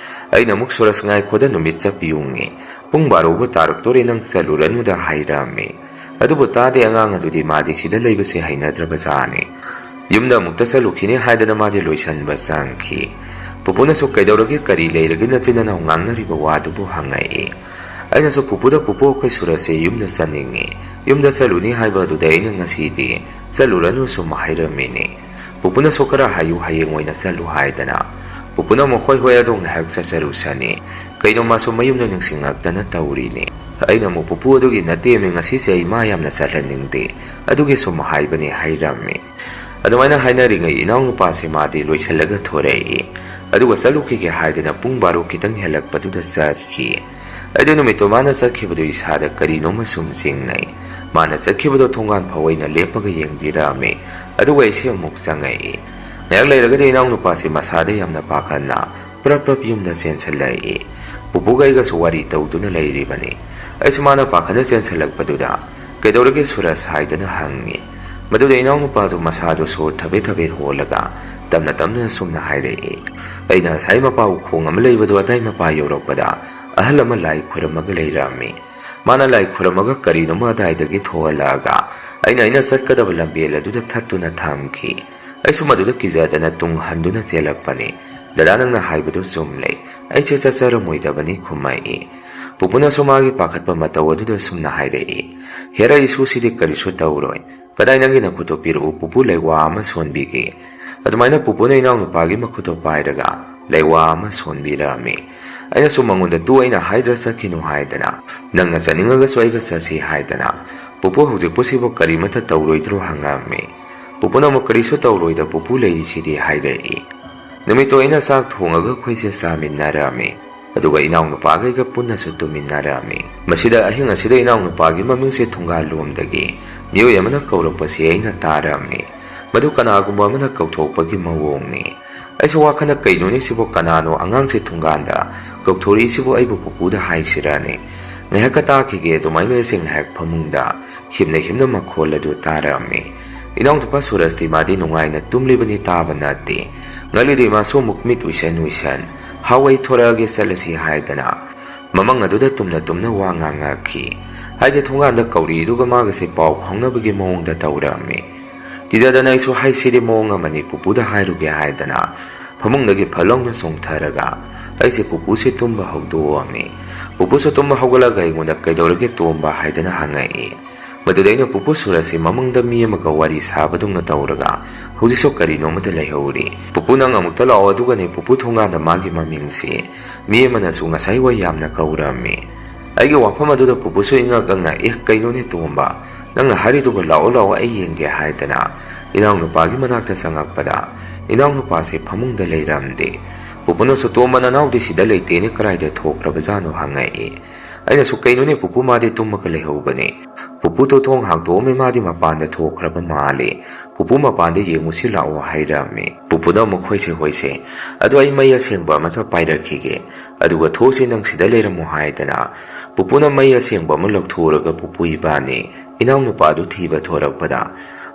ꯑꯩꯅ ꯑꯃꯨꯛ ꯁꯨꯔꯁ ꯉꯥꯏꯈꯣꯗ ꯅꯨꯃꯤꯠ ꯆꯞꯄꯤꯌꯨꯡꯉꯤ ꯄꯨꯡ 12ꯕꯨ ꯇꯥꯔꯛꯇꯣꯔꯦ ꯅꯪ ꯆꯠꯂꯨꯔꯅꯨꯗ ꯍꯥꯏꯔꯝꯃꯤ ꯑꯗꯨꯕꯨ ꯇꯥꯗꯦ ꯑꯉꯥꯡ ꯑꯗꯨꯗꯤ ꯃꯥꯗꯤ ꯁꯤꯗ ꯂꯩꯕꯁꯦ ꯍꯩꯅꯗ꯭ꯔꯕꯖꯥꯠꯅꯤ ꯌꯨꯝꯗ ꯑꯃꯨꯛꯇ ꯆꯠꯂꯨꯈꯤꯅꯤ ꯍꯥꯏꯗꯅ ꯃꯥꯗꯤ ꯂꯣꯏꯁꯟꯕ ꯆꯪꯈꯤ ꯄꯨꯄꯨꯅꯁꯨ ꯀꯩꯗꯧꯔꯒꯦ ꯀꯔꯤ ꯂꯩꯔꯒꯦ ꯅꯆꯤꯟ ꯅꯅꯥꯎ ꯉꯥꯡꯅꯔꯤꯕ ꯋꯥꯗꯨꯕꯨ ꯍꯪꯉꯛꯏ ꯑꯩꯅꯁꯨ ꯄꯨꯄꯨ ꯑꯩꯈꯣꯏ ꯁꯨꯔꯁꯁꯦ ꯌꯨꯝꯗ ꯆꯠꯅꯤꯡꯉꯤ ꯌꯨꯝꯗ ꯆꯠꯂꯨꯅꯤ ꯍꯥꯏꯕ ꯑꯗꯨꯗ ꯑꯩꯅ ꯉꯁꯤꯗꯤ ꯆꯠꯂꯨꯔꯅꯨ ꯁꯨꯝ ꯍꯥꯏꯔꯝꯃꯤꯅꯤ ꯄꯨꯄꯨꯅꯁꯨ ꯈꯔ ꯍꯥꯏꯌꯨ ꯍꯌꯦꯡ ꯑꯣꯏꯅ ꯆꯠꯂꯨ ꯍꯥꯏꯗꯅ ꯄꯨꯄꯨꯅ ꯑꯃꯨꯛ ꯍꯣꯏ ꯑꯗꯣ ꯉꯥꯏꯍꯥꯛ ꯆꯠꯆꯔꯨꯁꯅꯤ ꯀꯩꯅꯣ ꯃꯥꯁꯨ ꯃꯌꯨꯝꯗ ꯅꯤꯡꯁꯤꯡꯉꯛꯇꯅ ꯇꯧꯔꯤꯅꯤ ꯑꯩꯅ ꯑꯃꯨꯛ ꯄꯨꯄꯨ ꯑꯗꯨꯒꯤ ꯅꯠꯇꯦꯃꯤ ꯉꯁꯤꯁꯦ ꯑꯩ ꯃꯥ ꯌꯥꯝꯅ ꯆꯠꯍꯟꯅꯤꯡꯗꯦ ꯑꯗꯨꯒꯤ ꯁꯨꯝ ꯍꯥꯏꯕꯅꯤ ꯍꯥꯏꯔꯝꯃꯤ ꯑꯗꯨꯃꯥꯏꯅ ꯍꯥꯏꯅꯔꯤꯉꯩ ꯏꯅꯥꯎꯅꯨꯄꯥꯁꯦ ꯃꯥꯗꯤ ꯂꯣꯏꯁꯜꯂꯒ ꯊꯣꯔꯛꯏ ꯑꯗꯨꯒ ꯆꯠꯂꯨꯈꯤꯒꯦ ꯍꯥꯏꯗꯅ ꯄꯨꯡ 12 ꯈꯤꯇꯪ ꯍꯦꯜꯂꯛꯄꯗꯨꯗ ꯆꯠꯈꯤ ꯑꯩꯗꯤ ꯅꯨꯃꯤꯠꯇꯣ ꯃꯥꯅ ꯆꯠꯈꯤꯕꯗꯨ ꯏꯁꯥꯗ ꯀꯔꯤꯅꯣꯃ ꯁꯨꯝ ꯆꯤꯡꯅꯩ ꯃꯥꯅ ꯆꯠꯈꯤꯕꯗꯣ ꯊꯣꯡꯒꯥꯟ ꯐꯥꯎ ꯑꯩꯅ ꯂꯦꯞꯄꯒ ꯌꯦꯡꯕꯤꯔꯝꯃꯤ ꯑꯗꯨꯒ ꯑꯩꯁꯦ ꯑꯃꯨꯛ ꯆꯪꯉꯛꯏ ꯉꯥꯏꯍꯥꯛ ꯂꯩꯔꯒꯗꯤ ꯏꯅꯥꯎꯅꯨꯄꯥꯁꯤ ꯃꯁꯥꯗ ꯌꯥꯝꯅ ꯄꯥꯈꯠꯅ ꯄ꯭ꯔꯞ ꯌꯨꯝꯗ ꯆꯦꯟꯁꯤꯜꯂꯛꯏ ꯄꯨꯄꯨꯒ ꯑꯩꯒꯁꯨ ꯋꯥꯔꯤ ꯇꯧꯗꯨꯅ ꯂꯩꯔꯤꯕꯅꯤ ꯑꯩꯁꯨ ꯃꯥꯅ ꯄꯥꯈꯠꯅ ꯆꯦꯟꯁꯤꯜꯂꯛꯄꯗꯨꯗ ꯀꯩꯗꯧꯔꯒꯦ ꯁꯨꯔꯁ ꯍꯥꯏꯗꯅ ꯍꯪꯉꯤ ꯃꯗꯨꯗ ꯏꯅꯥꯎꯅꯨꯄꯥꯗꯨ ꯃꯁꯥꯗꯨ ꯁꯣꯔ ꯊꯕꯦꯠ ꯍꯣꯜꯂꯒ ꯇꯞꯅ ꯁꯨꯝꯅ ꯍꯥꯏꯔꯛꯏ ꯑꯩꯅ ꯉꯁꯥꯏ ꯃꯄꯥ ꯎꯈꯣꯡ ꯑꯃ ꯂꯩꯕꯗꯣ ꯑꯗꯥꯏ ꯃꯄꯥ ꯌꯧꯔꯛꯄꯗ ꯑꯍꯜ ꯑꯃ ꯂꯥꯏ ꯈꯨꯔꯝꯃꯒ ꯂꯩꯔꯝꯃꯤ ꯃꯥꯅ ꯂꯥꯏ ꯈꯨꯔꯝꯃꯒ ꯀꯔꯤꯅꯣꯃ ꯑꯗꯥꯏꯗꯒꯤ ꯊꯣꯛꯍꯜꯂꯛꯑꯒ ꯑꯩꯅ ꯆꯠꯀꯗꯕ ꯂꯝꯕꯦꯜ ꯑꯗꯨꯗ ꯊꯠꯇꯨꯅ ꯊꯝꯈꯤ ꯑꯩꯁꯨ ꯃꯗꯨꯗ ꯀꯤꯖꯗꯅ ꯇꯨꯡ ꯍꯟꯗꯨꯅ ꯆꯦꯜꯂꯛꯄꯅꯤ ꯗꯗꯥ ꯅꯪꯅ ꯍꯥꯏꯕꯗꯨ ꯆꯨꯝꯂꯦ ꯑꯩꯁꯦ ꯆꯠꯆꯔꯝꯃꯣꯏꯗꯕꯅꯤ ꯈꯨꯝꯃꯛꯏ ꯄꯨꯄꯨꯅꯁꯨ ꯃꯥꯒꯤ ꯄꯥꯈꯠꯄ ꯃꯇꯧ ꯑꯗꯨꯗ ꯁꯨꯝꯅ ꯍꯥꯏꯔꯛꯏ ꯍꯦꯔ ꯏꯁꯨꯁꯤꯗꯤ ꯀꯔꯤꯁꯨ ꯇꯧꯔꯣꯏ ꯀꯗꯥꯏ ꯅꯪꯒꯤ ꯅꯈꯨꯠꯇꯣ ꯄꯤꯔꯛꯎ ꯄꯨꯄꯨ ꯂꯩꯋꯥ ꯑꯃ ꯁꯣꯟꯕꯤꯒꯦ ꯑꯗꯨꯃꯥꯏꯅ ꯄꯨꯄꯨꯅ ꯏꯅꯥꯎꯅꯨꯄꯥꯒꯤ ꯃꯈꯨꯠꯇꯣ ꯄꯥꯏꯔꯒ ꯂꯩꯋꯥ ꯑꯃ ꯁꯣꯟꯕꯤꯔꯝꯃꯤ ꯑꯩꯅꯁꯨ ꯃꯉꯣꯟꯗ ꯑꯩꯅ ꯍꯥꯏꯗ꯭ꯔ ꯆꯠꯈꯤꯅꯨ ꯍꯥꯏꯗꯅ ꯅꯪꯅ ꯆꯠꯅꯤꯡꯉꯒꯁꯨ ꯑꯩꯒ ꯆꯠꯁꯤ ꯍꯥꯏꯗꯅ ꯄꯨꯄꯨ ꯍꯧꯖꯤꯛꯄꯨꯁꯤꯕꯨ ꯀꯔꯤꯃꯠꯇ ꯇꯧꯔꯣꯏꯗ꯭ꯔꯣ ꯍꯪꯉꯝꯃꯤ ꯄꯨꯄꯨꯅ ꯑꯃꯨꯛ ꯀꯔꯤꯁꯨ ꯇꯧꯔꯣꯏꯗ ꯄꯨꯄꯨ ꯂꯩꯔꯤꯁꯤꯗꯤ ꯍꯥꯏꯔꯛꯏ ꯅꯨꯃꯤꯠꯇꯣ ꯑꯩꯅ ꯆꯥꯛ ꯊꯣꯡꯉꯒ ꯑꯩꯈꯣꯏꯁꯦ ꯆꯥꯃꯤꯟꯅꯔꯝꯃꯤ ꯑꯗꯨꯒ ꯏꯅꯥꯎꯅꯨꯄꯥꯒꯩꯒ ꯄꯨꯟꯅꯁꯨ ꯇꯨꯝꯃꯤꯟꯅꯔꯝꯃꯤ ꯃꯁꯤꯗ ꯑꯍꯤꯡ ꯑꯁꯤꯗ ꯏꯅꯥꯎꯅꯨꯄꯥꯒꯤ ꯃꯃꯤꯡꯁꯦ ꯊꯣꯡꯒꯥꯜꯂꯣꯝꯗꯒꯤ ꯃꯤꯑꯣꯏ ꯑꯃꯅ ꯀꯧꯔꯛꯄꯁꯤ ꯑꯩꯅ ꯇꯥꯔꯝꯃꯤ ꯃꯗꯨ ꯀꯅꯥꯒꯨꯝꯕ ꯑꯃꯅ ꯀꯧꯊꯣꯛꯄꯒꯤ ꯃꯑꯣꯡꯅꯤ ꯑꯩꯁꯨ ꯋꯥꯈꯜꯗ ꯀꯩꯅꯣꯅꯤ ꯁꯤꯕꯨ ꯀꯅꯥꯅꯣ ꯑꯉꯥꯡꯁꯦ ꯊꯣꯡꯒꯥꯟꯗ ꯀꯧꯊꯣꯔꯛꯏꯁꯤꯕꯨ ꯑꯩꯕꯨ ꯄꯨꯄꯨꯗ ꯍꯥꯏꯁꯤꯔꯅꯤ ꯉꯥꯏꯍꯥꯛꯀ ꯇꯥꯈꯤꯒꯦ ꯑꯗꯨꯃꯥꯏꯅ ꯑꯩꯁꯦ ꯉꯥꯏꯍꯥꯛ ꯐꯃꯨꯡꯗ ꯍꯤꯞꯅ ꯃꯈꯣꯜ ꯑꯗꯨ ꯇꯥꯔꯝꯃꯤ ꯏꯅꯥꯎꯅꯨꯄꯥ ꯁꯨꯔꯁꯇꯤ ꯃꯥꯗꯤ ꯅꯨꯡꯉꯥꯏꯅ ꯇꯨꯝꯂꯤꯕꯅꯤ ꯇꯥꯕ ꯅꯠꯇꯦ ꯉꯜꯂꯤꯗꯤ ꯃꯥꯁꯨ ꯑꯃꯨꯛ ꯃꯤꯠ ꯎꯏꯁꯟ ꯍꯥꯎ ꯑꯩ ꯊꯣꯔꯛꯑꯒꯦ ꯆꯠꯂꯁꯤ ꯍꯥꯏꯗꯅ ꯃꯃꯪ ꯑꯗꯨꯗ ꯇꯨꯝꯅ ꯋꯥ ꯉꯥꯡꯉꯛꯈꯤ ꯍꯥꯏꯗꯤ ꯊꯣꯡꯒꯥꯟꯗ ꯀꯧꯔꯤ ꯑꯗꯨꯒ ꯃꯥꯒꯁꯦ ꯄꯥꯎ ꯐꯥꯎꯅꯕꯒꯤ ꯃꯑꯣꯡꯗ ꯇꯧꯔꯝꯃꯤ ꯀꯤꯖꯗꯅ ꯑꯩꯁꯨ ꯍꯥꯏꯁꯤꯗꯤ ꯃꯑꯣꯡ ꯑꯃꯅꯤ ꯄꯨꯄꯨꯗ ꯍꯥꯏꯔꯨꯒꯦ ꯍꯥꯏꯗꯅ ꯐꯃꯨꯡꯗꯒꯤ ꯐꯠꯂꯥꯎꯅ ꯆꯣꯡꯊꯔꯒ ꯑꯩꯁꯦ ꯄꯨꯄꯨꯁꯦ ꯇꯨꯝꯕ ꯍꯧꯗꯣꯛꯑꯝꯃꯤ ꯄꯨꯄꯨꯁꯨ ꯇꯨꯝꯕ ꯍꯧꯒꯠꯂꯒ ꯑꯩꯉꯣꯟꯗ ꯀꯩꯗꯧꯔꯒꯦ ꯇꯣꯝꯕ ꯍꯥꯏꯗꯅ ꯍꯪꯉꯛꯏ ꯃꯗꯨꯗ ꯑꯩꯅ ꯄꯨꯄꯨ ꯁꯨꯔꯁꯤ ꯃꯃꯪꯗ ꯃꯤ ꯑꯃꯒ ꯋꯥꯔꯤ ꯁꯥꯕꯗꯧꯅ ꯇꯧꯔꯒ ꯍꯧꯖꯤꯛꯁꯨ ꯀꯔꯤꯅꯣꯃꯗ ꯂꯩꯍꯧꯔꯤ ꯄꯨꯄꯨ ꯅꯪ ꯑꯃꯨꯛꯇ ꯂꯥꯛꯑꯣ ꯑꯗꯨꯒꯅꯦ ꯄꯨꯄꯨ ꯊꯣꯡꯒꯥꯟꯗ ꯃꯥꯒꯤ ꯃꯃꯤꯡꯁꯤ ꯃꯤ ꯑꯃꯅꯁꯨ ꯉꯁꯥꯏ ꯋꯥꯏ ꯌꯥꯝꯅ ꯀꯧꯔꯝꯃꯤ ꯑꯩꯒꯤ ꯋꯥꯐꯝ ꯑꯗꯨꯗ ꯄꯨꯄꯨꯁꯨ ꯏꯉꯛ ꯀꯩꯅꯣꯅꯦ ꯇꯣꯝꯕ ꯅꯪꯅ ꯍꯥꯏꯔꯤꯗꯨꯕꯨ ꯂꯥꯛꯑꯣ ꯑꯩ ꯌꯦꯡꯒꯦ ꯍꯥꯏꯗꯅ ꯏꯅꯥꯎꯅꯨꯄꯥꯒꯤ ꯃꯅꯥꯛꯇ ꯆꯪꯉꯛꯄꯗ ꯏꯅꯥꯎꯅꯨꯄꯥꯁꯦ ꯐꯃꯨꯡꯗ ꯂꯩꯔꯝꯗꯦ ꯄꯨꯄꯨꯅꯁꯨ ꯇꯣꯝꯕ ꯅꯅꯥꯎꯗꯤ ꯁꯤꯗ ꯂꯩꯇꯦꯅꯦ ꯀꯔꯥꯏꯗ ꯊꯣꯛꯈ꯭ꯔꯕꯖꯥꯠꯅꯣ ꯍꯪꯉꯛꯏ ꯑꯩꯅꯁꯨ ꯀꯩꯅꯣꯅꯦ ꯄꯨꯄꯨ ꯃꯥꯗꯤ ꯇꯨꯝꯃꯒ ꯂꯩꯍꯧꯕꯅꯦ ꯄꯨꯄꯨꯗꯣ ꯊꯣꯡ ꯍꯥꯡꯇꯣꯛꯑꯝꯃꯦ ꯃꯥꯗꯤ ꯃꯄꯥꯟꯗ ꯊꯣꯛꯈ꯭ꯔꯕ ꯃꯥꯜꯂꯦ ꯄꯨꯄꯨ ꯃꯄꯥꯟꯗ ꯌꯦꯡꯉꯨꯁꯤ ꯂꯥꯛꯑꯣ ꯍꯥꯏꯔꯝꯃꯤ ꯄꯨꯄꯨꯅ ꯑꯃꯨꯛ ꯍꯣꯏꯁꯦ ꯑꯗꯣ ꯑꯩ ꯃꯩ ꯑꯁꯦꯡꯕ ꯑꯃꯇ ꯄꯥꯏꯔꯛꯈꯤꯒꯦ ꯑꯗꯨꯒ ꯊꯣꯛꯁꯤ ꯅꯪ ꯁꯤꯗ ꯂꯩꯔꯝꯃꯣ ꯍꯥꯏꯗꯅ ꯄꯨꯄꯨꯅ ꯃꯩ ꯑꯁꯦꯡꯕ ꯑꯃ ꯂꯧꯊꯣꯛꯎꯔꯒ ꯄꯨꯄꯨ ꯏꯕꯥꯅꯤ ꯏꯅꯥꯎꯅꯨꯄꯥꯗꯨ ꯊꯤꯕ ꯊꯣꯔꯛꯄꯗ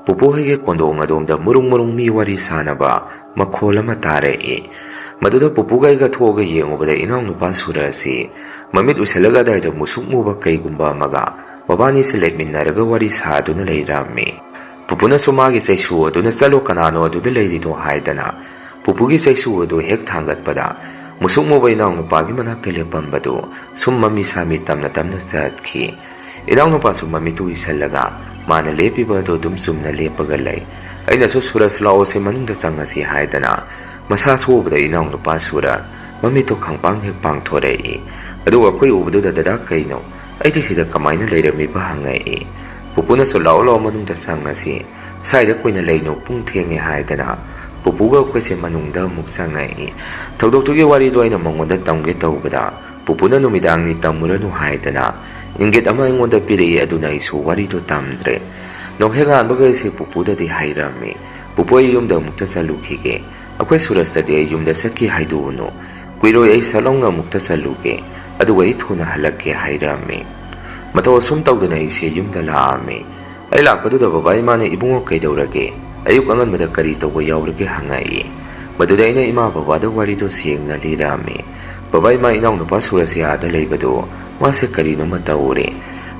ꯄꯨꯄꯨ ꯍꯣꯏꯒꯤ ꯀꯣꯟꯗꯣꯡ ꯑꯗꯣꯝꯗ ꯃꯔꯨꯡ ꯃꯤ ꯋꯥꯔꯤ ꯁꯥꯟꯅꯕ ꯃꯈꯣꯜ ꯑꯃ ꯇꯥꯔꯛꯏ ꯃꯗꯨꯗ ꯄꯨꯄꯨꯒ ꯑꯩꯒ ꯊꯣꯛꯑꯒ ꯌꯦꯡꯉꯨꯕꯗ ꯏꯅꯥꯎꯅꯨꯄꯥ ꯁꯨꯔꯁꯤ ꯃꯃꯤꯠ ꯎꯏꯁꯜꯂꯒ ꯑꯗꯥꯏꯗ ꯃꯨꯁꯨꯛ ꯃꯨꯕ ꯀꯩꯒꯨꯝꯕ ꯑꯃꯒ ꯃꯕꯥꯅꯤꯁꯤ ꯂꯩꯃꯤꯟꯅꯔꯒ ꯋꯥꯔꯤ ꯁꯥꯗꯨꯅ ꯂꯩꯔꯝꯃꯤ ꯄꯨꯄꯨꯅꯁꯨ ꯃꯥꯒꯤ ꯆꯩꯁꯨ ꯑꯗꯨꯅ ꯆꯠꯂꯣ ꯀꯅꯥꯅꯣ ꯑꯗꯨꯗ ꯂꯩꯔꯤꯗꯣ ꯍꯥꯏꯗꯅ ꯄꯨꯄꯨꯒꯤ ꯆꯩꯁꯨ ꯑꯗꯨ ꯍꯦꯛ ꯊꯥꯡꯒꯠꯄꯗ ꯃꯨꯁꯨꯛ ꯃꯨꯕ ꯏꯅꯥꯎꯅꯨꯄꯥꯒꯤ ꯃꯅꯥꯛꯇ ꯂꯦꯞꯄꯝꯕꯗꯨ ꯁꯨꯝ ꯃꯃꯤ ꯁꯥꯃꯤ ꯇꯝꯅ ꯆꯠꯈꯤ ꯏꯅꯥꯎꯅꯨꯄꯥꯁꯨ ꯃꯃꯤꯠꯇꯨ ꯎꯏꯁꯜꯂꯒ ꯃꯥꯅ ꯂꯦꯞꯄꯤꯕ ꯑꯗꯨ ꯑꯗꯨꯝ ꯆꯨꯝꯅ ꯂꯦꯞꯄꯒ ꯂꯩ ꯑꯩꯅꯁꯨ ꯁꯨꯔꯁ ꯂꯥꯛꯑꯣꯁꯦ ꯃꯅꯨꯡꯗ ꯆꯪꯉꯁꯤ ꯍꯥꯏꯗꯅ ꯃꯁꯥ ꯁꯣꯛꯕꯗ ꯏꯅꯥꯎꯅꯨꯄꯥ ꯁꯨꯔ ꯃꯃꯤꯠꯇꯨ ꯈꯪꯄꯥꯡ ꯍꯦꯛ ꯄꯥꯡꯊꯣꯔꯛꯏ ꯑꯗꯨꯒ ꯑꯩꯈꯣꯏ ꯎꯕꯗꯨꯗ ꯗꯗꯥ ꯀꯩꯅꯣ ꯑꯩꯗꯤ ꯁꯤꯗ ꯀꯃꯥꯏꯅ ꯂꯩꯔꯝꯃꯤꯕ ꯍꯪꯉꯛꯏ ꯄꯨꯄꯨꯅꯁꯨ ꯂꯥꯛꯑꯣ ꯃꯅꯨꯡꯗ ꯆꯪꯉꯁꯤ ꯁ꯭ꯋꯥꯏꯗ ꯀꯨꯏꯅ ꯂꯩꯅꯣ ꯄꯨꯡ ꯊꯦꯡꯉꯦ ꯍꯥꯏꯗꯅ ꯄꯨꯄꯨꯒ ꯑꯩꯈꯣꯏꯁꯦ ꯃꯅꯨꯡꯗ ꯑꯃꯨꯛ ꯆꯪꯉꯛꯏ ꯊꯧꯗꯣꯛꯇꯨꯒꯤ ꯋꯥꯔꯤꯗꯣ ꯑꯩꯅ ꯃꯉꯣꯟꯗ ꯇꯝꯒꯦ ꯇꯧꯕꯗ ꯄꯨꯄꯨꯅ ꯅꯨꯃꯤꯗꯥꯡꯅꯤ ꯇꯝꯃꯨꯔꯅꯨ ꯍꯥꯏꯗꯅ ꯏꯪꯒꯤꯠ ꯑꯃ ꯑꯩꯉꯣꯟꯗ ꯄꯤꯔꯛꯏ ꯑꯗꯨꯅ ꯑꯩꯁꯨ ꯋꯥꯔꯤꯗꯣ ꯇꯝꯗ꯭ꯔꯦ ꯅꯣꯡꯍꯦꯛ ꯉꯥꯟꯕꯒ ꯑꯩꯁꯦ ꯄꯨꯄꯨꯗꯗꯤ ꯍꯥꯏꯔꯝꯃꯤ ꯄꯨꯄꯨ ꯑꯩ ꯌꯨꯝꯗ ꯑꯃꯨꯛꯇ ꯆꯠꯂꯨꯈꯤꯒꯦ ꯑꯩꯈꯣꯏ ꯁꯨꯔꯁꯇꯗꯤ ꯑꯩ ꯌꯨꯝꯗ ꯆꯠꯈꯤ ꯍꯥꯏꯗꯣꯛꯎꯅꯨ ꯀꯨꯏꯔꯣꯏ ꯑꯩ ꯁꯠꯂꯥꯎꯅ ꯑꯃꯨꯛꯇ ꯆꯠꯂꯨꯒꯦ ꯑꯗꯨꯒ ꯑꯩ ꯊꯨꯅ ꯍꯜꯂꯛꯀꯦ ꯍꯥꯏꯔꯝꯃꯤ ꯃꯇꯧ ꯑꯁꯨꯝ ꯇꯧꯗꯅ ꯑꯩꯁꯦ ꯌꯨꯝꯗ ꯂꯥꯛꯑꯝꯃꯤ ꯑꯩ ꯂꯥꯛꯄꯗꯨꯗ ꯕꯕꯥ ꯏꯃꯥꯅ ꯏꯕꯨꯡꯉꯣ ꯀꯩꯗꯧꯔꯒꯦ ꯑꯌꯨꯛ ꯑꯉꯟꯕꯗ ꯀꯔꯤ ꯇꯧꯕ ꯌꯥꯎꯔꯒꯦ ꯍꯪꯉꯛꯏ꯫ ꯃꯗꯨꯗ ꯑꯩꯅ ꯏꯃꯥ ꯕꯕꯥꯗ ꯋꯥꯔꯤꯗꯣ ꯁꯦꯡꯅ ꯂꯤꯔꯝꯃꯤ꯫ ꯕꯕꯥ ꯏꯃꯥ ꯏꯅꯥꯎꯅꯨꯄꯥ ꯁꯨꯔꯖ ꯑꯥꯗ ꯂꯩꯕꯗꯣ ꯃꯥꯁꯦ ꯀꯔꯤꯅꯣꯃ ꯇꯧꯔꯦ꯫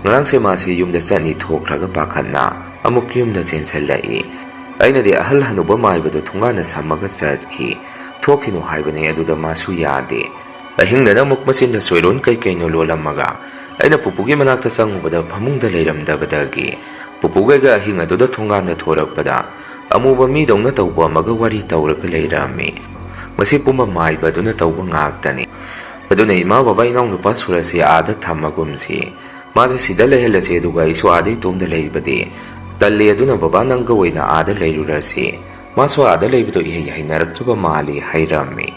ꯉꯔꯥꯡꯁꯦ ꯃꯥꯁꯦ ꯌꯨꯝꯗ ꯆꯠꯅꯤ ꯊꯣꯛꯈ꯭ꯔꯒ ꯄꯥꯈꯠꯅ ꯑꯃꯨꯛ ꯌꯨꯝꯗ ꯆꯦꯟꯁꯤꯜꯂꯛꯏ꯫ ꯑꯩꯅꯗꯤ ꯑꯍꯜ ꯍꯅꯨꯕ ꯃꯥꯏꯕꯗꯣ ꯊꯣꯡꯒꯥꯟꯗ ꯁꯝꯃꯒ ꯆꯠꯈꯤ꯫ ꯊꯣꯛꯈꯤꯅꯨ ꯍꯥꯏꯕꯅꯦ, ꯑꯗꯨꯗ ꯃꯥꯁꯨ ꯌꯥꯗꯦ꯫ ꯑꯍꯤꯡꯗꯅ ꯑꯃꯨꯛ ꯃꯆꯤꯟꯗ ꯆꯣꯏꯔꯣꯟ ꯀꯩꯅꯣ ꯂꯣꯜꯂꯝꯃꯒ ꯑꯩꯅ ꯄꯨꯄꯨꯒꯤ ꯃꯅꯥꯛꯇ ꯆꯪꯉꯨꯕꯗ ꯐꯃꯨꯡꯗ ꯂꯩꯔꯝꯗꯕꯗꯒꯤ ꯄꯨꯄꯨꯒꯩꯒ ꯑꯍꯤꯡ ꯑꯗꯨꯗ ꯊꯣꯡꯒꯥꯟꯗ ꯊꯣꯔꯛꯄꯗ ꯑꯃꯨꯕ ꯃꯤꯗꯧꯅ ꯇꯧꯕ ꯑꯃꯒ ꯋꯥꯔꯤ ꯇꯧꯔꯒ ꯂꯩꯔꯝꯃꯤ꯫ ꯃꯁꯤ ꯄꯨꯝꯕ ꯃꯥꯏꯕꯗꯨꯅ ꯇꯧꯕ ꯉꯥꯛꯇꯅꯤ꯫ ꯑꯗꯨꯅ ꯏꯃꯥ ꯕꯕꯥ ꯏꯅꯥꯎꯅꯨꯄꯥ ꯁꯨꯔꯖꯁꯦ ꯑꯥꯗ ꯊꯝꯃꯒꯨꯝꯁꯤ, ꯃꯥꯁꯦ ꯁꯤꯗ ꯂꯩꯍꯜꯂꯁꯤ, ꯑꯗꯨꯒ ꯑꯩꯁꯨ ꯑꯥꯗ ꯏꯇꯣꯝꯗ ꯂꯩꯕꯗꯤ ꯇꯜꯂꯤ, ꯑꯗꯨꯅ ꯕꯕꯥ ꯅꯪꯒ ꯑꯣꯏꯅ ꯑꯥꯗ ꯂꯩꯔꯨꯔꯁꯤ, ꯃꯥꯁꯨ ꯑꯥꯗ ꯂꯩꯕꯗꯣ ꯏꯍꯩ ꯍꯩꯅꯔꯛꯇ꯭ꯔꯕ ꯃꯥꯜꯂꯤ ꯍꯥꯏꯔꯝꯃꯤ꯫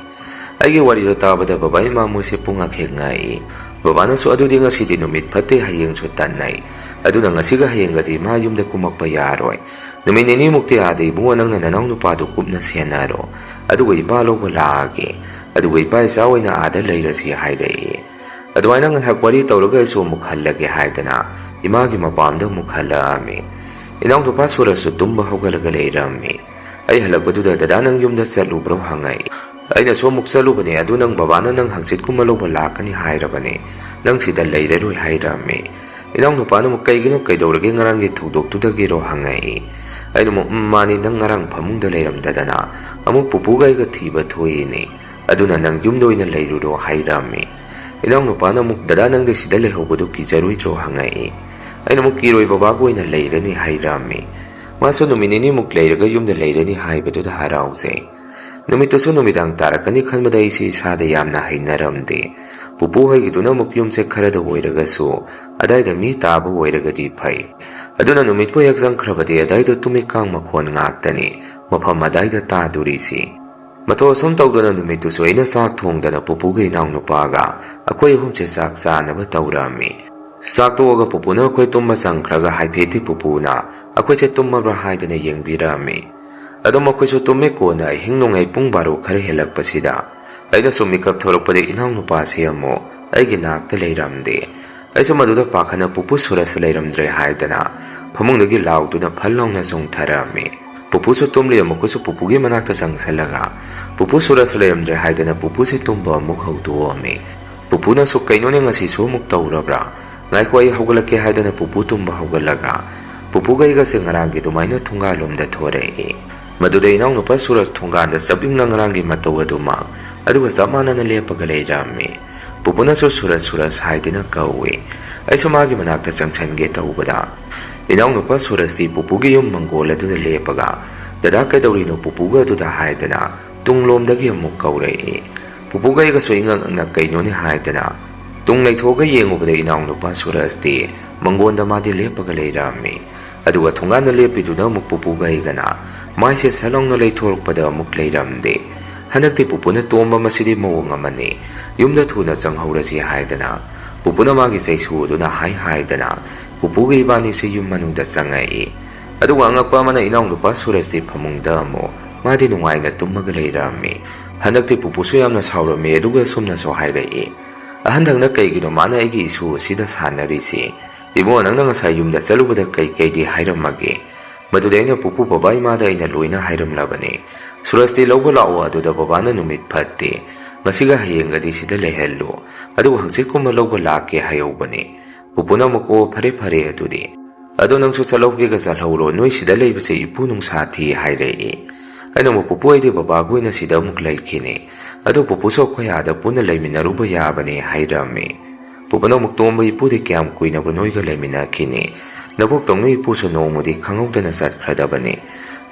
ꯑꯩꯒꯤ ꯋꯥꯔꯤꯗꯣ ꯇꯥꯕꯗ ꯕꯕꯥ ꯏꯃꯥ ꯃꯣꯏꯁꯦ ꯄꯨꯡꯉꯛ ꯍꯦꯛ ꯉꯛꯏ꯫ ꯕꯕꯥꯅꯁꯨ ꯑꯗꯨꯗꯤ ꯉꯁꯤꯗꯤ ꯅꯨꯃꯤꯠ ꯐꯠꯇꯦ, ꯍꯌꯦꯡꯁꯨ ꯇꯟꯅꯩ, ꯑꯗꯨꯅ ꯉꯁꯤꯒ ꯍꯌꯦꯡꯒꯗꯤ ꯃꯥ ꯌꯨꯝꯗ ꯀꯨꯝꯃꯛꯄ ꯌꯥꯔꯣꯏ, ꯅꯨꯃꯤꯠ ꯅꯤꯅꯤꯃꯨꯛꯇꯤ ꯑꯥꯗ ꯏꯕꯨꯡꯉꯣ ꯅꯪꯅ ꯅꯅꯥꯎ ꯅꯨꯄꯥꯗꯨ ꯀꯨꯞꯅ ꯁꯦꯟꯅꯔꯣ, ꯑꯗꯨꯒ ꯏꯄꯥ ꯂꯧꯕ ꯂꯥꯛꯑꯒꯦ, ꯑꯗꯨꯒ ꯏꯄꯥ ꯏꯆꯥ ꯑꯣꯏꯅ ꯑꯥꯗ ꯂꯩꯔꯁꯤ ꯍꯥꯏꯔꯛꯏ꯫ ꯑꯗꯨꯃꯥꯏꯅ ꯉꯥꯏꯍꯥꯛ ꯋꯥꯔꯤ ꯇꯧꯔꯒ ꯑꯩꯁꯨ ꯑꯃꯨꯛ ꯍꯜꯂꯒꯦ ꯍꯥꯏꯗꯅ ꯏꯃꯥꯒꯤ ꯃꯄꯥꯝꯗ ꯑꯃꯨꯛ ꯍꯜꯂꯛꯑꯝꯃꯤ꯫ ꯏꯅꯥꯎꯅꯨꯄꯥ ꯁꯨꯔꯖꯁꯨ ꯇꯨꯝꯕ ꯍꯧꯒꯠꯂꯒ ꯂꯩꯔꯝꯃꯤ꯫ ꯑꯩ ꯍꯜꯂꯛꯄꯗꯨꯗ ꯗꯗꯥ ꯅꯪ ꯌꯨꯝꯗ ꯆꯠꯂꯨꯕ꯭ꯔꯣ ꯍꯪꯉꯛꯏ꯫ ꯑꯩꯅꯁꯨ ꯑꯃꯨꯛ ꯆꯠꯂꯨꯕꯅꯦ, ꯑꯗꯨ ꯅꯪ ꯕꯕꯥꯅ ꯅꯪ ꯍꯪꯆꯤꯠꯀꯨꯝꯕ ꯂꯧꯕ ꯂꯥꯛꯀꯅꯤ ꯍꯥꯏꯔꯕꯅꯦ, ꯅꯪ ꯁꯤꯗ ꯂꯩꯔꯔꯣꯏ ꯍꯥꯏꯔꯝꯃꯤ꯫ ꯏꯅꯥꯎꯅꯨꯄꯥꯅ ꯑꯃꯨꯛ ꯀꯩꯒꯤꯅꯣ, ꯀꯩꯗꯧꯔꯒꯦ, ꯉꯔꯥꯡꯒꯤ ꯊꯧꯗꯣꯛꯇꯨꯗꯒꯤꯔꯣ ꯍꯪꯉꯛꯏ꯫ ꯑꯩꯅ ꯑꯃꯨꯛ ꯃꯥꯅꯤ, ꯅꯪ ꯉꯔꯥꯡ ꯐꯃꯨꯡꯗ ꯂꯩꯔꯝꯗꯗꯅ ꯑꯃꯨꯛ ꯄꯨꯄꯨꯒ ꯑꯩꯒ ꯊꯤꯕ ꯊꯣꯛꯏꯅꯤ, ꯑꯗꯨꯅ ꯅꯪ ꯌꯨꯝꯗ ꯑꯣꯏꯅ ꯂꯩꯔꯨꯔꯣ ꯍꯥꯏꯔꯝꯃꯤ꯫ ꯏꯅꯥꯎꯅꯨꯄꯥꯅ ꯑꯃꯨꯛ ꯗꯗꯥ ꯅꯪꯗꯤ ꯁꯤꯗ ꯂꯩꯍꯧꯕꯗꯨ ꯀꯤꯖꯔꯣꯏꯗ꯭ꯔꯣ ꯍꯪꯉꯛꯏ꯫ ꯑꯩꯅ ꯑꯃꯨꯛ ꯀꯤꯔꯣꯏ, ꯕꯕꯥꯒ ꯑꯣꯏꯅ ꯂꯩꯔꯅꯤ ꯍꯥꯏꯔꯝꯃꯤ꯫ ꯃꯥꯁꯨ ꯅꯨꯃꯤꯠ ꯅꯤꯅꯤꯃꯨꯛ ꯂꯩꯔꯒ ꯌꯨꯝꯗ ꯂꯩꯔꯅꯤ ꯍꯥꯏꯕꯗꯨꯗ ꯍꯔꯥꯎꯖꯩ꯫ ꯅꯨꯃꯤꯠꯇꯨꯁꯨ ꯅꯨꯃꯤꯗꯥꯡ ꯇꯥꯔꯛꯀꯅꯤ ꯈꯟꯕꯗ ꯑꯩꯁꯤ ꯏꯁꯥꯗ ꯌꯥꯝꯅ ꯍꯩꯅꯔꯝꯗꯦ꯫ ꯄꯨꯄꯨ ꯍꯣꯏꯒꯤꯗꯨꯅ ꯑꯃꯨꯛ ꯌꯨꯝꯁꯦ ꯈꯔꯗ ꯑꯣꯏꯔꯒꯁꯨ ꯑꯗꯥꯏꯗ ꯃꯤ ꯇꯥꯕ ꯑꯣꯏꯔꯒꯗꯤ ꯐꯩ, ꯑꯗꯨꯅ ꯅꯨꯃꯤꯠꯄꯨ ꯍꯦꯛ ꯆꯪꯈ꯭ꯔꯕꯗꯤ ꯑꯗꯥꯏꯗ ꯇꯨꯃꯤꯠꯀꯥꯡ ꯃꯈꯣꯟ ꯉꯥꯛꯇꯅꯤ ꯃꯐꯝ ꯑꯗꯥꯏꯗ ꯇꯥꯗꯣꯔꯤꯁꯤ꯫ ꯃꯇꯧ ꯑꯁꯨꯝ ꯇꯧꯗꯅ ꯅꯨꯃꯤꯠꯇꯨꯁꯨ ꯑꯩꯅ ꯆꯥꯛ ꯊꯣꯡꯗꯅ ꯄꯨꯄꯨꯒ ꯏꯅꯥꯎꯅꯨꯄꯥꯒ ꯑꯩꯈꯣꯏ ꯑꯍꯨꯝꯁꯦ ꯆꯥꯛ ꯆꯥꯅꯕ ꯇꯧꯔꯝꯃꯤ꯫ ꯆꯥꯛ ꯇꯣꯛꯑꯒ ꯄꯨꯄꯨꯅ ꯑꯩꯈꯣꯏ ꯇꯨꯝꯕ ꯆꯪꯈ꯭ꯔꯒ ꯍꯥꯏꯐꯦꯠꯇꯤ ꯄꯨꯄꯨꯅ ꯑꯩꯈꯣꯏꯁꯦ ꯇꯨꯝꯃꯕ꯭ꯔꯥ ꯍꯥꯏꯗꯅ ꯌꯦꯡꯕꯤꯔꯝꯃꯤ꯫ ꯑꯗꯨꯝ ꯑꯩꯈꯣꯏꯁꯨ ꯇꯨꯝꯃꯦ꯫ ꯀꯣꯟꯅ ꯑꯍꯤꯡ ꯅꯣꯡꯌꯥꯏ ꯄꯨꯡ 12 ꯈꯔ ꯍꯦꯜꯂꯛꯄꯁꯤꯗ ꯑꯩꯅ ꯁꯨꯝ ꯃꯤꯀꯞ ꯊꯣꯔꯛꯄꯗ ꯏꯅꯥꯎꯅꯨꯄꯥꯁꯦ ꯑꯃꯨꯛ ꯑꯩꯒꯤ ꯅꯥꯛꯇ ꯂꯩꯔꯝꯗꯦ꯫ ꯑꯩꯁꯨ ꯃꯗꯨꯗ ꯄꯥꯈꯠꯅ ꯄꯨꯄꯨ ꯁꯨꯔꯖ ꯂꯩꯔꯝꯗ꯭ꯔꯦ ꯍꯥꯏꯗꯅ ꯐꯃꯨꯡꯗꯒꯤ ꯂꯥꯎꯗꯨꯅ ꯐꯜ ꯂꯥꯎꯅ ꯆꯣꯡꯊꯔꯝꯃꯤ꯫ ꯄꯨꯄꯨꯁꯨ ꯇꯨꯝꯂꯤ꯫ ꯑꯃꯨꯛꯀꯁꯨ ꯄꯨꯄꯨꯒꯤ ꯃꯅꯥꯛꯇ ꯆꯪꯁꯜꯂꯒ ꯄꯨꯄꯨ ꯁꯨꯔꯖ ꯂꯩꯔꯝꯗ꯭ꯔꯦ ꯍꯥꯏꯗꯅ ꯄꯨꯄꯨꯁꯤ ꯇꯨꯝꯕ ꯑꯃꯨꯛ ꯍꯧꯗꯣꯛꯑꯝꯃꯤ꯫ ꯄꯨꯄꯨꯅꯁꯨ ꯀꯩꯅꯣꯅꯦ ꯉꯁꯤꯁꯨ ꯑꯃꯨꯛ ꯇꯧꯔꯕ꯭ꯔꯥ, ꯉꯥꯏꯈꯣ ꯑꯩ ꯍꯧꯒꯠꯂꯛꯀꯦ ꯍꯥꯏꯗꯅ ꯄꯨꯄꯨ ꯇꯨꯝꯕ ꯍꯧꯒꯠꯂꯒ ꯄꯨꯄꯨꯒ ꯑꯩꯒꯁꯦ ꯉꯔꯥꯡꯒꯤ ꯑꯗꯨꯃꯥꯏꯅ ꯊꯣꯡꯒꯥꯜꯂꯣꯝꯗ ꯊꯣꯔꯛꯏ꯫ ꯃꯗꯨꯗ ꯏꯅꯥꯎꯅꯨꯄꯥ ꯁꯨꯔꯖ ꯊꯣꯡꯒꯥꯟꯗ ꯆꯞꯌꯨꯡꯅ ꯉꯔꯥꯡꯒꯤ ꯃꯇꯧ ꯑꯗꯨꯃꯛ ꯑꯗꯨꯒ ꯆꯞ ꯃꯥꯟꯅꯅ ꯂꯦꯞꯄꯒ ꯂꯩꯔꯝꯃꯤ꯫ ꯄꯨꯄꯨꯅꯁꯨ ꯁꯨꯔꯖ ꯍꯥꯏꯗꯅ ꯀꯧꯏ꯫ ꯑꯩꯁꯨ ꯃꯥꯒꯤ ꯃꯅꯥꯛꯇ ꯆꯪꯁꯟꯒꯦ ꯇꯧꯕꯗ ꯏꯅꯥꯎꯅꯨꯄꯥ ꯁꯨꯔꯖꯇꯤ ꯄꯨꯄꯨꯒꯤ ꯌꯨꯝ ꯃꯪꯒꯣꯜ ꯑꯗꯨꯗ ꯂꯦꯞꯄꯒ ꯗꯗꯥ ꯀꯩꯗꯧꯔꯤꯅꯣ ꯄꯨꯄꯨꯒ ꯑꯗꯨꯗ ꯍꯥꯏꯗꯅ ꯇꯨꯡꯂꯣꯝꯗꯒꯤ ꯑꯃꯨꯛ ꯀꯧꯔꯛꯏ꯫ ꯄꯨꯄꯨꯒ ꯑꯩꯒꯁꯨ ꯏꯉꯛ ꯉꯛꯅ ꯀꯩꯅꯣꯅꯦ ꯍꯥꯏꯗꯅ ꯇꯨꯡ ꯂꯩꯊꯣꯛꯑꯒ ꯌꯦꯡꯉꯨꯕꯗ ꯏꯅꯥꯎꯅꯨꯄꯥ ꯁꯨꯔꯖꯇꯤ ꯃꯪꯒꯣꯟꯗ ꯃꯥꯗꯤ ꯂꯦꯞꯄꯒ ꯂꯩꯔꯝꯃꯤ꯫ ꯑꯗꯨꯒ ꯊꯣꯡꯒꯥꯟꯗ ꯂꯦꯞꯄꯤꯗꯨꯅ ꯑꯃꯨꯛ ꯄꯨꯄꯨꯒ ꯑꯩꯒꯅ ꯃꯥꯏꯁꯦ ꯁꯂꯥꯎꯅ ꯂꯩꯊꯣꯔꯛꯄꯗ ꯑꯃꯨꯛ ꯂꯩꯔꯝꯗꯦ꯫ ꯍꯟꯗꯛꯇꯤ ꯄꯨꯄꯨꯅ ꯇꯣꯝꯕ ꯃꯁꯤꯗꯤ ꯃꯑꯣꯡ ꯑꯃꯅꯤ, ꯌꯨꯝꯗ ꯊꯨꯅ ꯆꯪꯍꯧꯔꯁꯤ ꯍꯥꯏꯗꯅ ꯄꯨꯄꯨꯅ ꯃꯥꯒꯤ ꯆꯩꯁꯨ ꯑꯗꯨꯅ ꯍꯥꯏꯗꯅ ꯄꯨꯄꯨꯒ ꯏꯕꯥꯅꯤꯁꯦ ꯌꯨꯝ ꯃꯅꯨꯡꯗ ꯆꯪꯉꯛꯏ꯫ ꯑꯗꯨꯒ ꯑꯉꯛꯄ ꯑꯃꯅ ꯏꯅꯥꯎꯅꯨꯄꯥ ꯁꯨꯔꯖꯇꯤ ꯐꯃꯨꯡꯗ ꯑꯃꯨꯛ ꯃꯥꯗꯤ ꯅꯨꯡꯉꯥꯏꯅ ꯇꯨꯝꯃꯒ ꯂꯩꯔꯝꯃꯤ꯫ ꯍꯟꯗꯛꯇꯤ ꯄꯨꯄꯨꯁꯨ ꯌꯥꯝꯅ ꯁꯥꯎꯔꯝꯃꯤ꯫ ꯑꯗꯨꯒ ꯁꯨꯝꯅꯁꯨ ꯍꯥꯏꯔꯛꯏ, ꯑꯍꯟꯗꯪꯅ ꯀꯩꯒꯤꯅꯣ ꯃꯥꯅ ꯑꯩꯒꯤ ꯏꯁꯨ ꯑꯁꯤꯗ ꯁꯥꯟꯅꯔꯤꯁꯤ? ꯏꯕꯨꯡꯉꯣ ꯅꯪꯅ ꯉꯁꯥꯏ ꯌꯨꯝꯗ ꯆꯠꯂꯨꯕꯗ ꯀꯩꯗꯤ ꯍꯥꯏꯔꯝꯃꯒꯦ? ꯃꯗꯨꯗ ꯑꯩꯅ ꯄꯨꯄꯨ ꯕꯕꯥ ꯏꯃꯥꯗ ꯑꯩꯅ ꯂꯣꯏꯅ ꯍꯥꯏꯔꯝꯂꯕꯅꯤ꯫ ꯁꯨꯔꯖꯇꯤ ꯂꯧꯕ ꯂꯥꯛꯑꯣ, ꯑꯗꯨꯗ ꯕꯕꯥꯅ ꯅꯨꯃꯤꯠ ꯐꯠꯇꯦ, ꯉꯁꯤꯒ ꯍꯌꯦꯡꯒꯗꯤ ꯁꯤꯗ ꯂꯩꯍꯜꯂꯨ, ꯑꯗꯨꯒ ꯍꯪꯆꯤꯠꯀꯨꯝꯕ ꯂꯧꯕ ꯂꯥꯛꯀꯦ ꯍꯥꯏꯍꯧꯕꯅꯤ꯫ ꯄꯨꯄꯨꯅ ꯑꯃꯨꯛ ꯑꯣ ꯐꯔꯦ ꯑꯗꯨꯗꯤ ꯑꯗꯣ ꯅꯪꯁꯨ ꯆꯠꯍꯧꯒꯦꯒ ꯆꯠꯍꯧꯔꯣ, ꯅꯣꯏ ꯁꯤꯗ ꯂꯩꯕꯁꯦ ꯏꯄꯨ ꯅꯨꯡꯁꯥ ꯊꯤ ꯍꯥꯏꯔꯛꯏ꯫ ꯑꯩꯅ ꯑꯃꯨꯛ ꯄꯨꯄꯨ ꯑꯩꯗꯤ ꯕꯕꯥꯒ ꯑꯣꯏꯅ ꯁꯤꯗ ꯑꯃꯨꯛ ꯂꯩꯈꯤꯅꯤ, ꯑꯗꯣ ꯄꯨꯄꯨꯁꯨ ꯑꯩꯈꯣꯏ ꯑꯥꯗ ꯄꯨꯟꯅ ꯂꯩꯃꯤꯟꯅꯔꯨꯕ ꯌꯥꯕꯅꯤ ꯍꯥꯏꯔꯝꯃꯤ꯫ ꯄꯨꯄꯨꯅ ꯑꯃꯨꯛ ꯇꯣꯝꯕ ꯏꯄꯨꯗꯤ ꯀꯌꯥꯝ ꯀꯨꯏꯅꯕꯨ ꯅꯣꯏꯒ ꯂꯩꯃꯤꯟꯅꯈꯤꯅꯤ, ꯅꯕꯣꯛꯇꯧꯅ ꯏꯄꯨꯁꯨ ꯅꯣꯡꯃꯗꯤ ꯈꯪꯍꯧꯗꯅ ꯆꯠꯈ꯭ꯔꯗꯕꯅꯤ,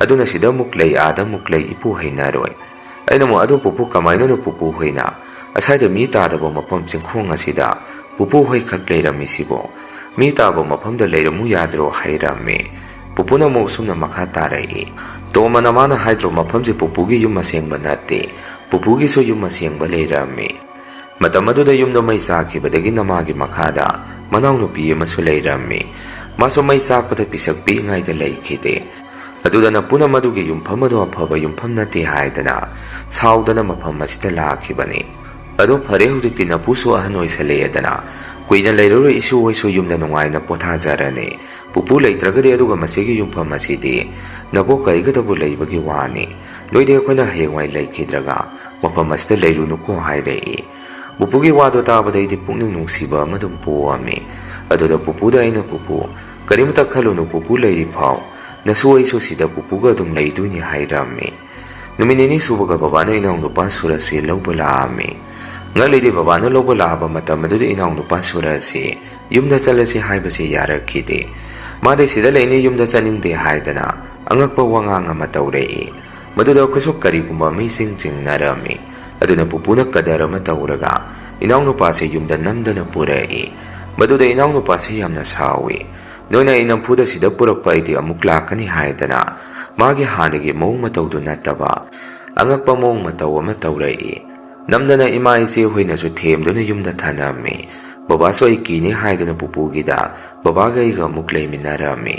ꯑꯗꯨꯅ ꯁꯤꯗ ꯑꯃꯨꯛ ꯂꯩ ꯑꯥꯗ ꯑꯃꯨꯛ ꯂꯩ ꯏꯄꯨ ꯍꯩꯅꯔꯣꯏ꯫ ꯑꯩꯅ ꯑꯃꯨꯛ ꯑꯗꯨ ꯄꯨꯄꯨ ꯀꯃꯥꯏꯅꯅꯣ ꯄꯨꯄꯨ ꯍꯣꯏꯅ ꯑꯁꯥꯏꯗ ꯃꯤ ꯇꯥꯗꯕ ꯃꯐꯝ ꯆꯤꯡꯈꯣꯡ ꯑꯁꯤꯗ ꯄꯨꯄꯨ ꯍꯣꯏ ꯈꯛ ꯂꯩꯔꯝꯃꯤꯁꯤꯕꯣ, ꯃꯤ ꯇꯥꯕ ꯃꯐꯝꯗ ꯂꯩꯔꯝꯃꯨ ꯌꯥꯗ꯭ꯔꯣ ꯍꯥꯏꯔꯝꯃꯤ꯫ ꯄꯨꯄꯨꯅ ꯑꯃꯨꯛ ꯁꯨꯝꯅ ꯃꯈꯥ ꯇꯥꯔꯛꯏ, ꯇꯣꯝꯕꯅ ꯃꯥꯅ ꯍꯥꯏꯗ꯭ꯔꯣ ꯃꯐꯝꯁꯤ ꯄꯨꯄꯨꯒꯤ ꯌꯨꯝ ꯑꯁꯦꯡꯕ ꯅꯠꯇꯦ, ꯄꯨꯄꯨꯒꯤꯁꯨ ꯌꯨꯝ ꯑꯁꯦꯡꯕ ꯂꯩꯔꯝꯃꯤ꯫ ꯃꯇꯝ ꯑꯗꯨꯗ ꯌꯨꯝꯗ ꯃꯩ ꯆꯥꯛꯈꯤꯕꯗꯒꯤ ꯅꯃꯥꯒꯤ ꯃꯈꯥꯗ ꯃꯅꯥꯎꯅꯨꯄꯤ ꯑꯃꯁꯨ ꯂꯩꯔꯝꯃꯤ꯫ ꯃꯥꯁꯨ ꯃꯩ ꯆꯥꯛꯄꯗ ꯄꯤꯁꯛ ꯄꯤꯛꯏꯉꯩꯗ ꯂꯩꯈꯤꯗꯦ꯫ ꯑꯗꯨꯗ ꯅꯄꯨꯅ ꯃꯗꯨꯒꯤ ꯌꯨꯝꯐꯝ ꯑꯗꯨ ꯑꯐꯕ ꯌꯨꯝꯐꯝ ꯅꯠꯇꯦ ꯍꯥꯏꯗꯅ ꯁꯥꯎꯗꯅ ꯃꯐꯝ ꯑꯁꯤꯗ ꯂꯥꯛꯈꯤꯕꯅꯤ꯫ ꯑꯗꯣ ꯐꯔꯦ, ꯍꯧꯖꯤꯛꯇꯤ ꯅꯄꯨꯁꯨ ꯑꯍꯟ ꯑꯣꯏꯁꯜꯂꯛꯑꯦꯗꯅ ꯀꯨꯏꯅ ꯂꯩꯔꯔꯣꯏ, ꯏꯁꯨ ꯍꯣꯏꯁꯨ ꯌꯨꯝꯗ ꯅꯨꯡꯉꯥꯏꯅ ꯄꯣꯊꯥꯖꯔꯅꯤ, pupu leitragadi aduga masigi yumpham asidi nabok kaigadabu leibagi wani loide akoina hayengwai leikidraga mafam asida leirunuko hairei pupugi wado tabadaidi pungning nungsiba amadum poami aduda pupuda aina pupu karimata khalunu pupu leiri phau nasu aisu sida pupuga adum leiduini hairami numinini subaga babana inaw nupa surasi lawba laami ngalidi babana lawba laaba matam aduda inaw nupa surasi yumda chalasi haibasi yarakidi madai sida leini yumda chaningde haidana angakpa wangang ama taurei maduda kusuk karigumba mising jingnarami aduna pupuna kadara ama tauraga inaw nupa se yumda namdana purei maduda inaw nupa se yamna sawi noina inampuda sida purakpa iti amuk lakani haidana magi hanagi mong matawdu nataba angakpa mong mataw ama taurei namdana ima isi hoina su themduna yumda thanami baba so ikini haidana pupugida baba gaiga amuk leiminarami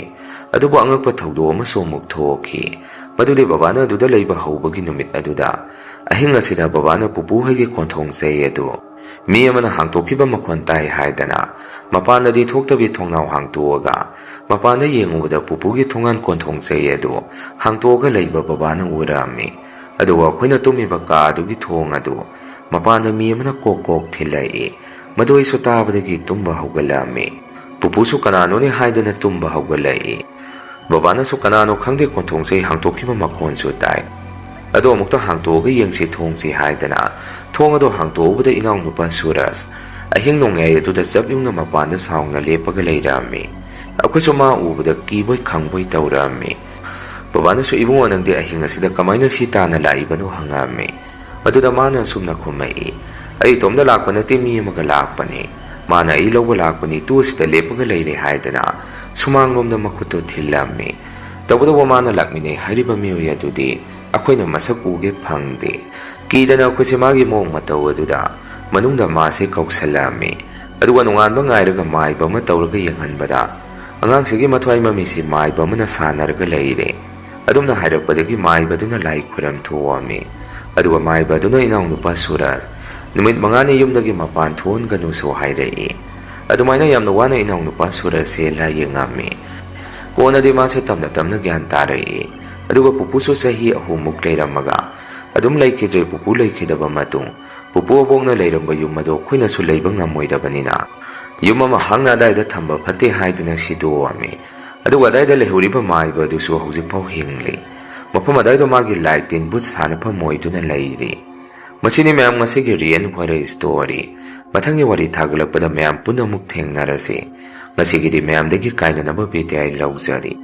adubu angakpa thawdu ama so muk thoki madudi babana aduda leiba hawbagi numit aduda ahinga sida babana pupu hagi konthong sei adu mi amana hangtokiba makhon tai haidana mapanadi thoktabi thongnaw hangtoga mapana yengubada pupugi thongan konthong sei adu hangtoga leiba babana urami aduwa khoina tumiba ka adugi thong adu mapana mi amana kokok thilai madoi so tabadagi tumba hawgalami pupu su kanano ni haidana tumba hawgalai babana su kanano khangde konthong sei hangtokiba makhon su tai ado amukta hangtoga yengsi thongsi haidana thong ado hangtobada inaw nupa suras ahing nongai aduda chabyungna mapanda saungna lepaga leirami akhusu ma ubada kiboi khangboi taurami babana su ibungo nangde ahing asida kamaina si tana laibano hangami aduda mana sumna khumai ai tomda lakpana timi maga lakpani mana ai lawba lakpani tu sida lepaga leire haidana sumanglomda makhuto thilami tabada mana lakmine hariba miyoy adudi akoina masak uge phangde kidana akhuse magi mong mataw aduda manungda mase kauksalami aduga nunganba ngairaga maiba ma tawraga yenghanbada angangsigi mathwai mamisi maiba mana sanaraga leire adumna hairappadagi maibaduna lai khuram thuami aduga maibaduna inaw nupa suras numit mangani yumdagi mapan thon ganu so hairei adumaina yamna wana inaw nupa suras se la yengami kona de mase tamna tamna gyan tarei aduga pupuso sahi ahumuk leiramaga adum laikidre pupu laikidaba matung pupu abongna leiramba yum ado khoina su leiba ngamoidabanina yum ama hangna daida thamba phate haidana sidoami aduga daida lehuriba maiba dusu hojik pau hingli mafam adaida magi lightin but sanapha moiduna leiri masini mayam ngasigi rian hore story mathangi wari thagalakpada mayam punamuk thengnarase ngasigidi mayam dagi kainanaba bti laujari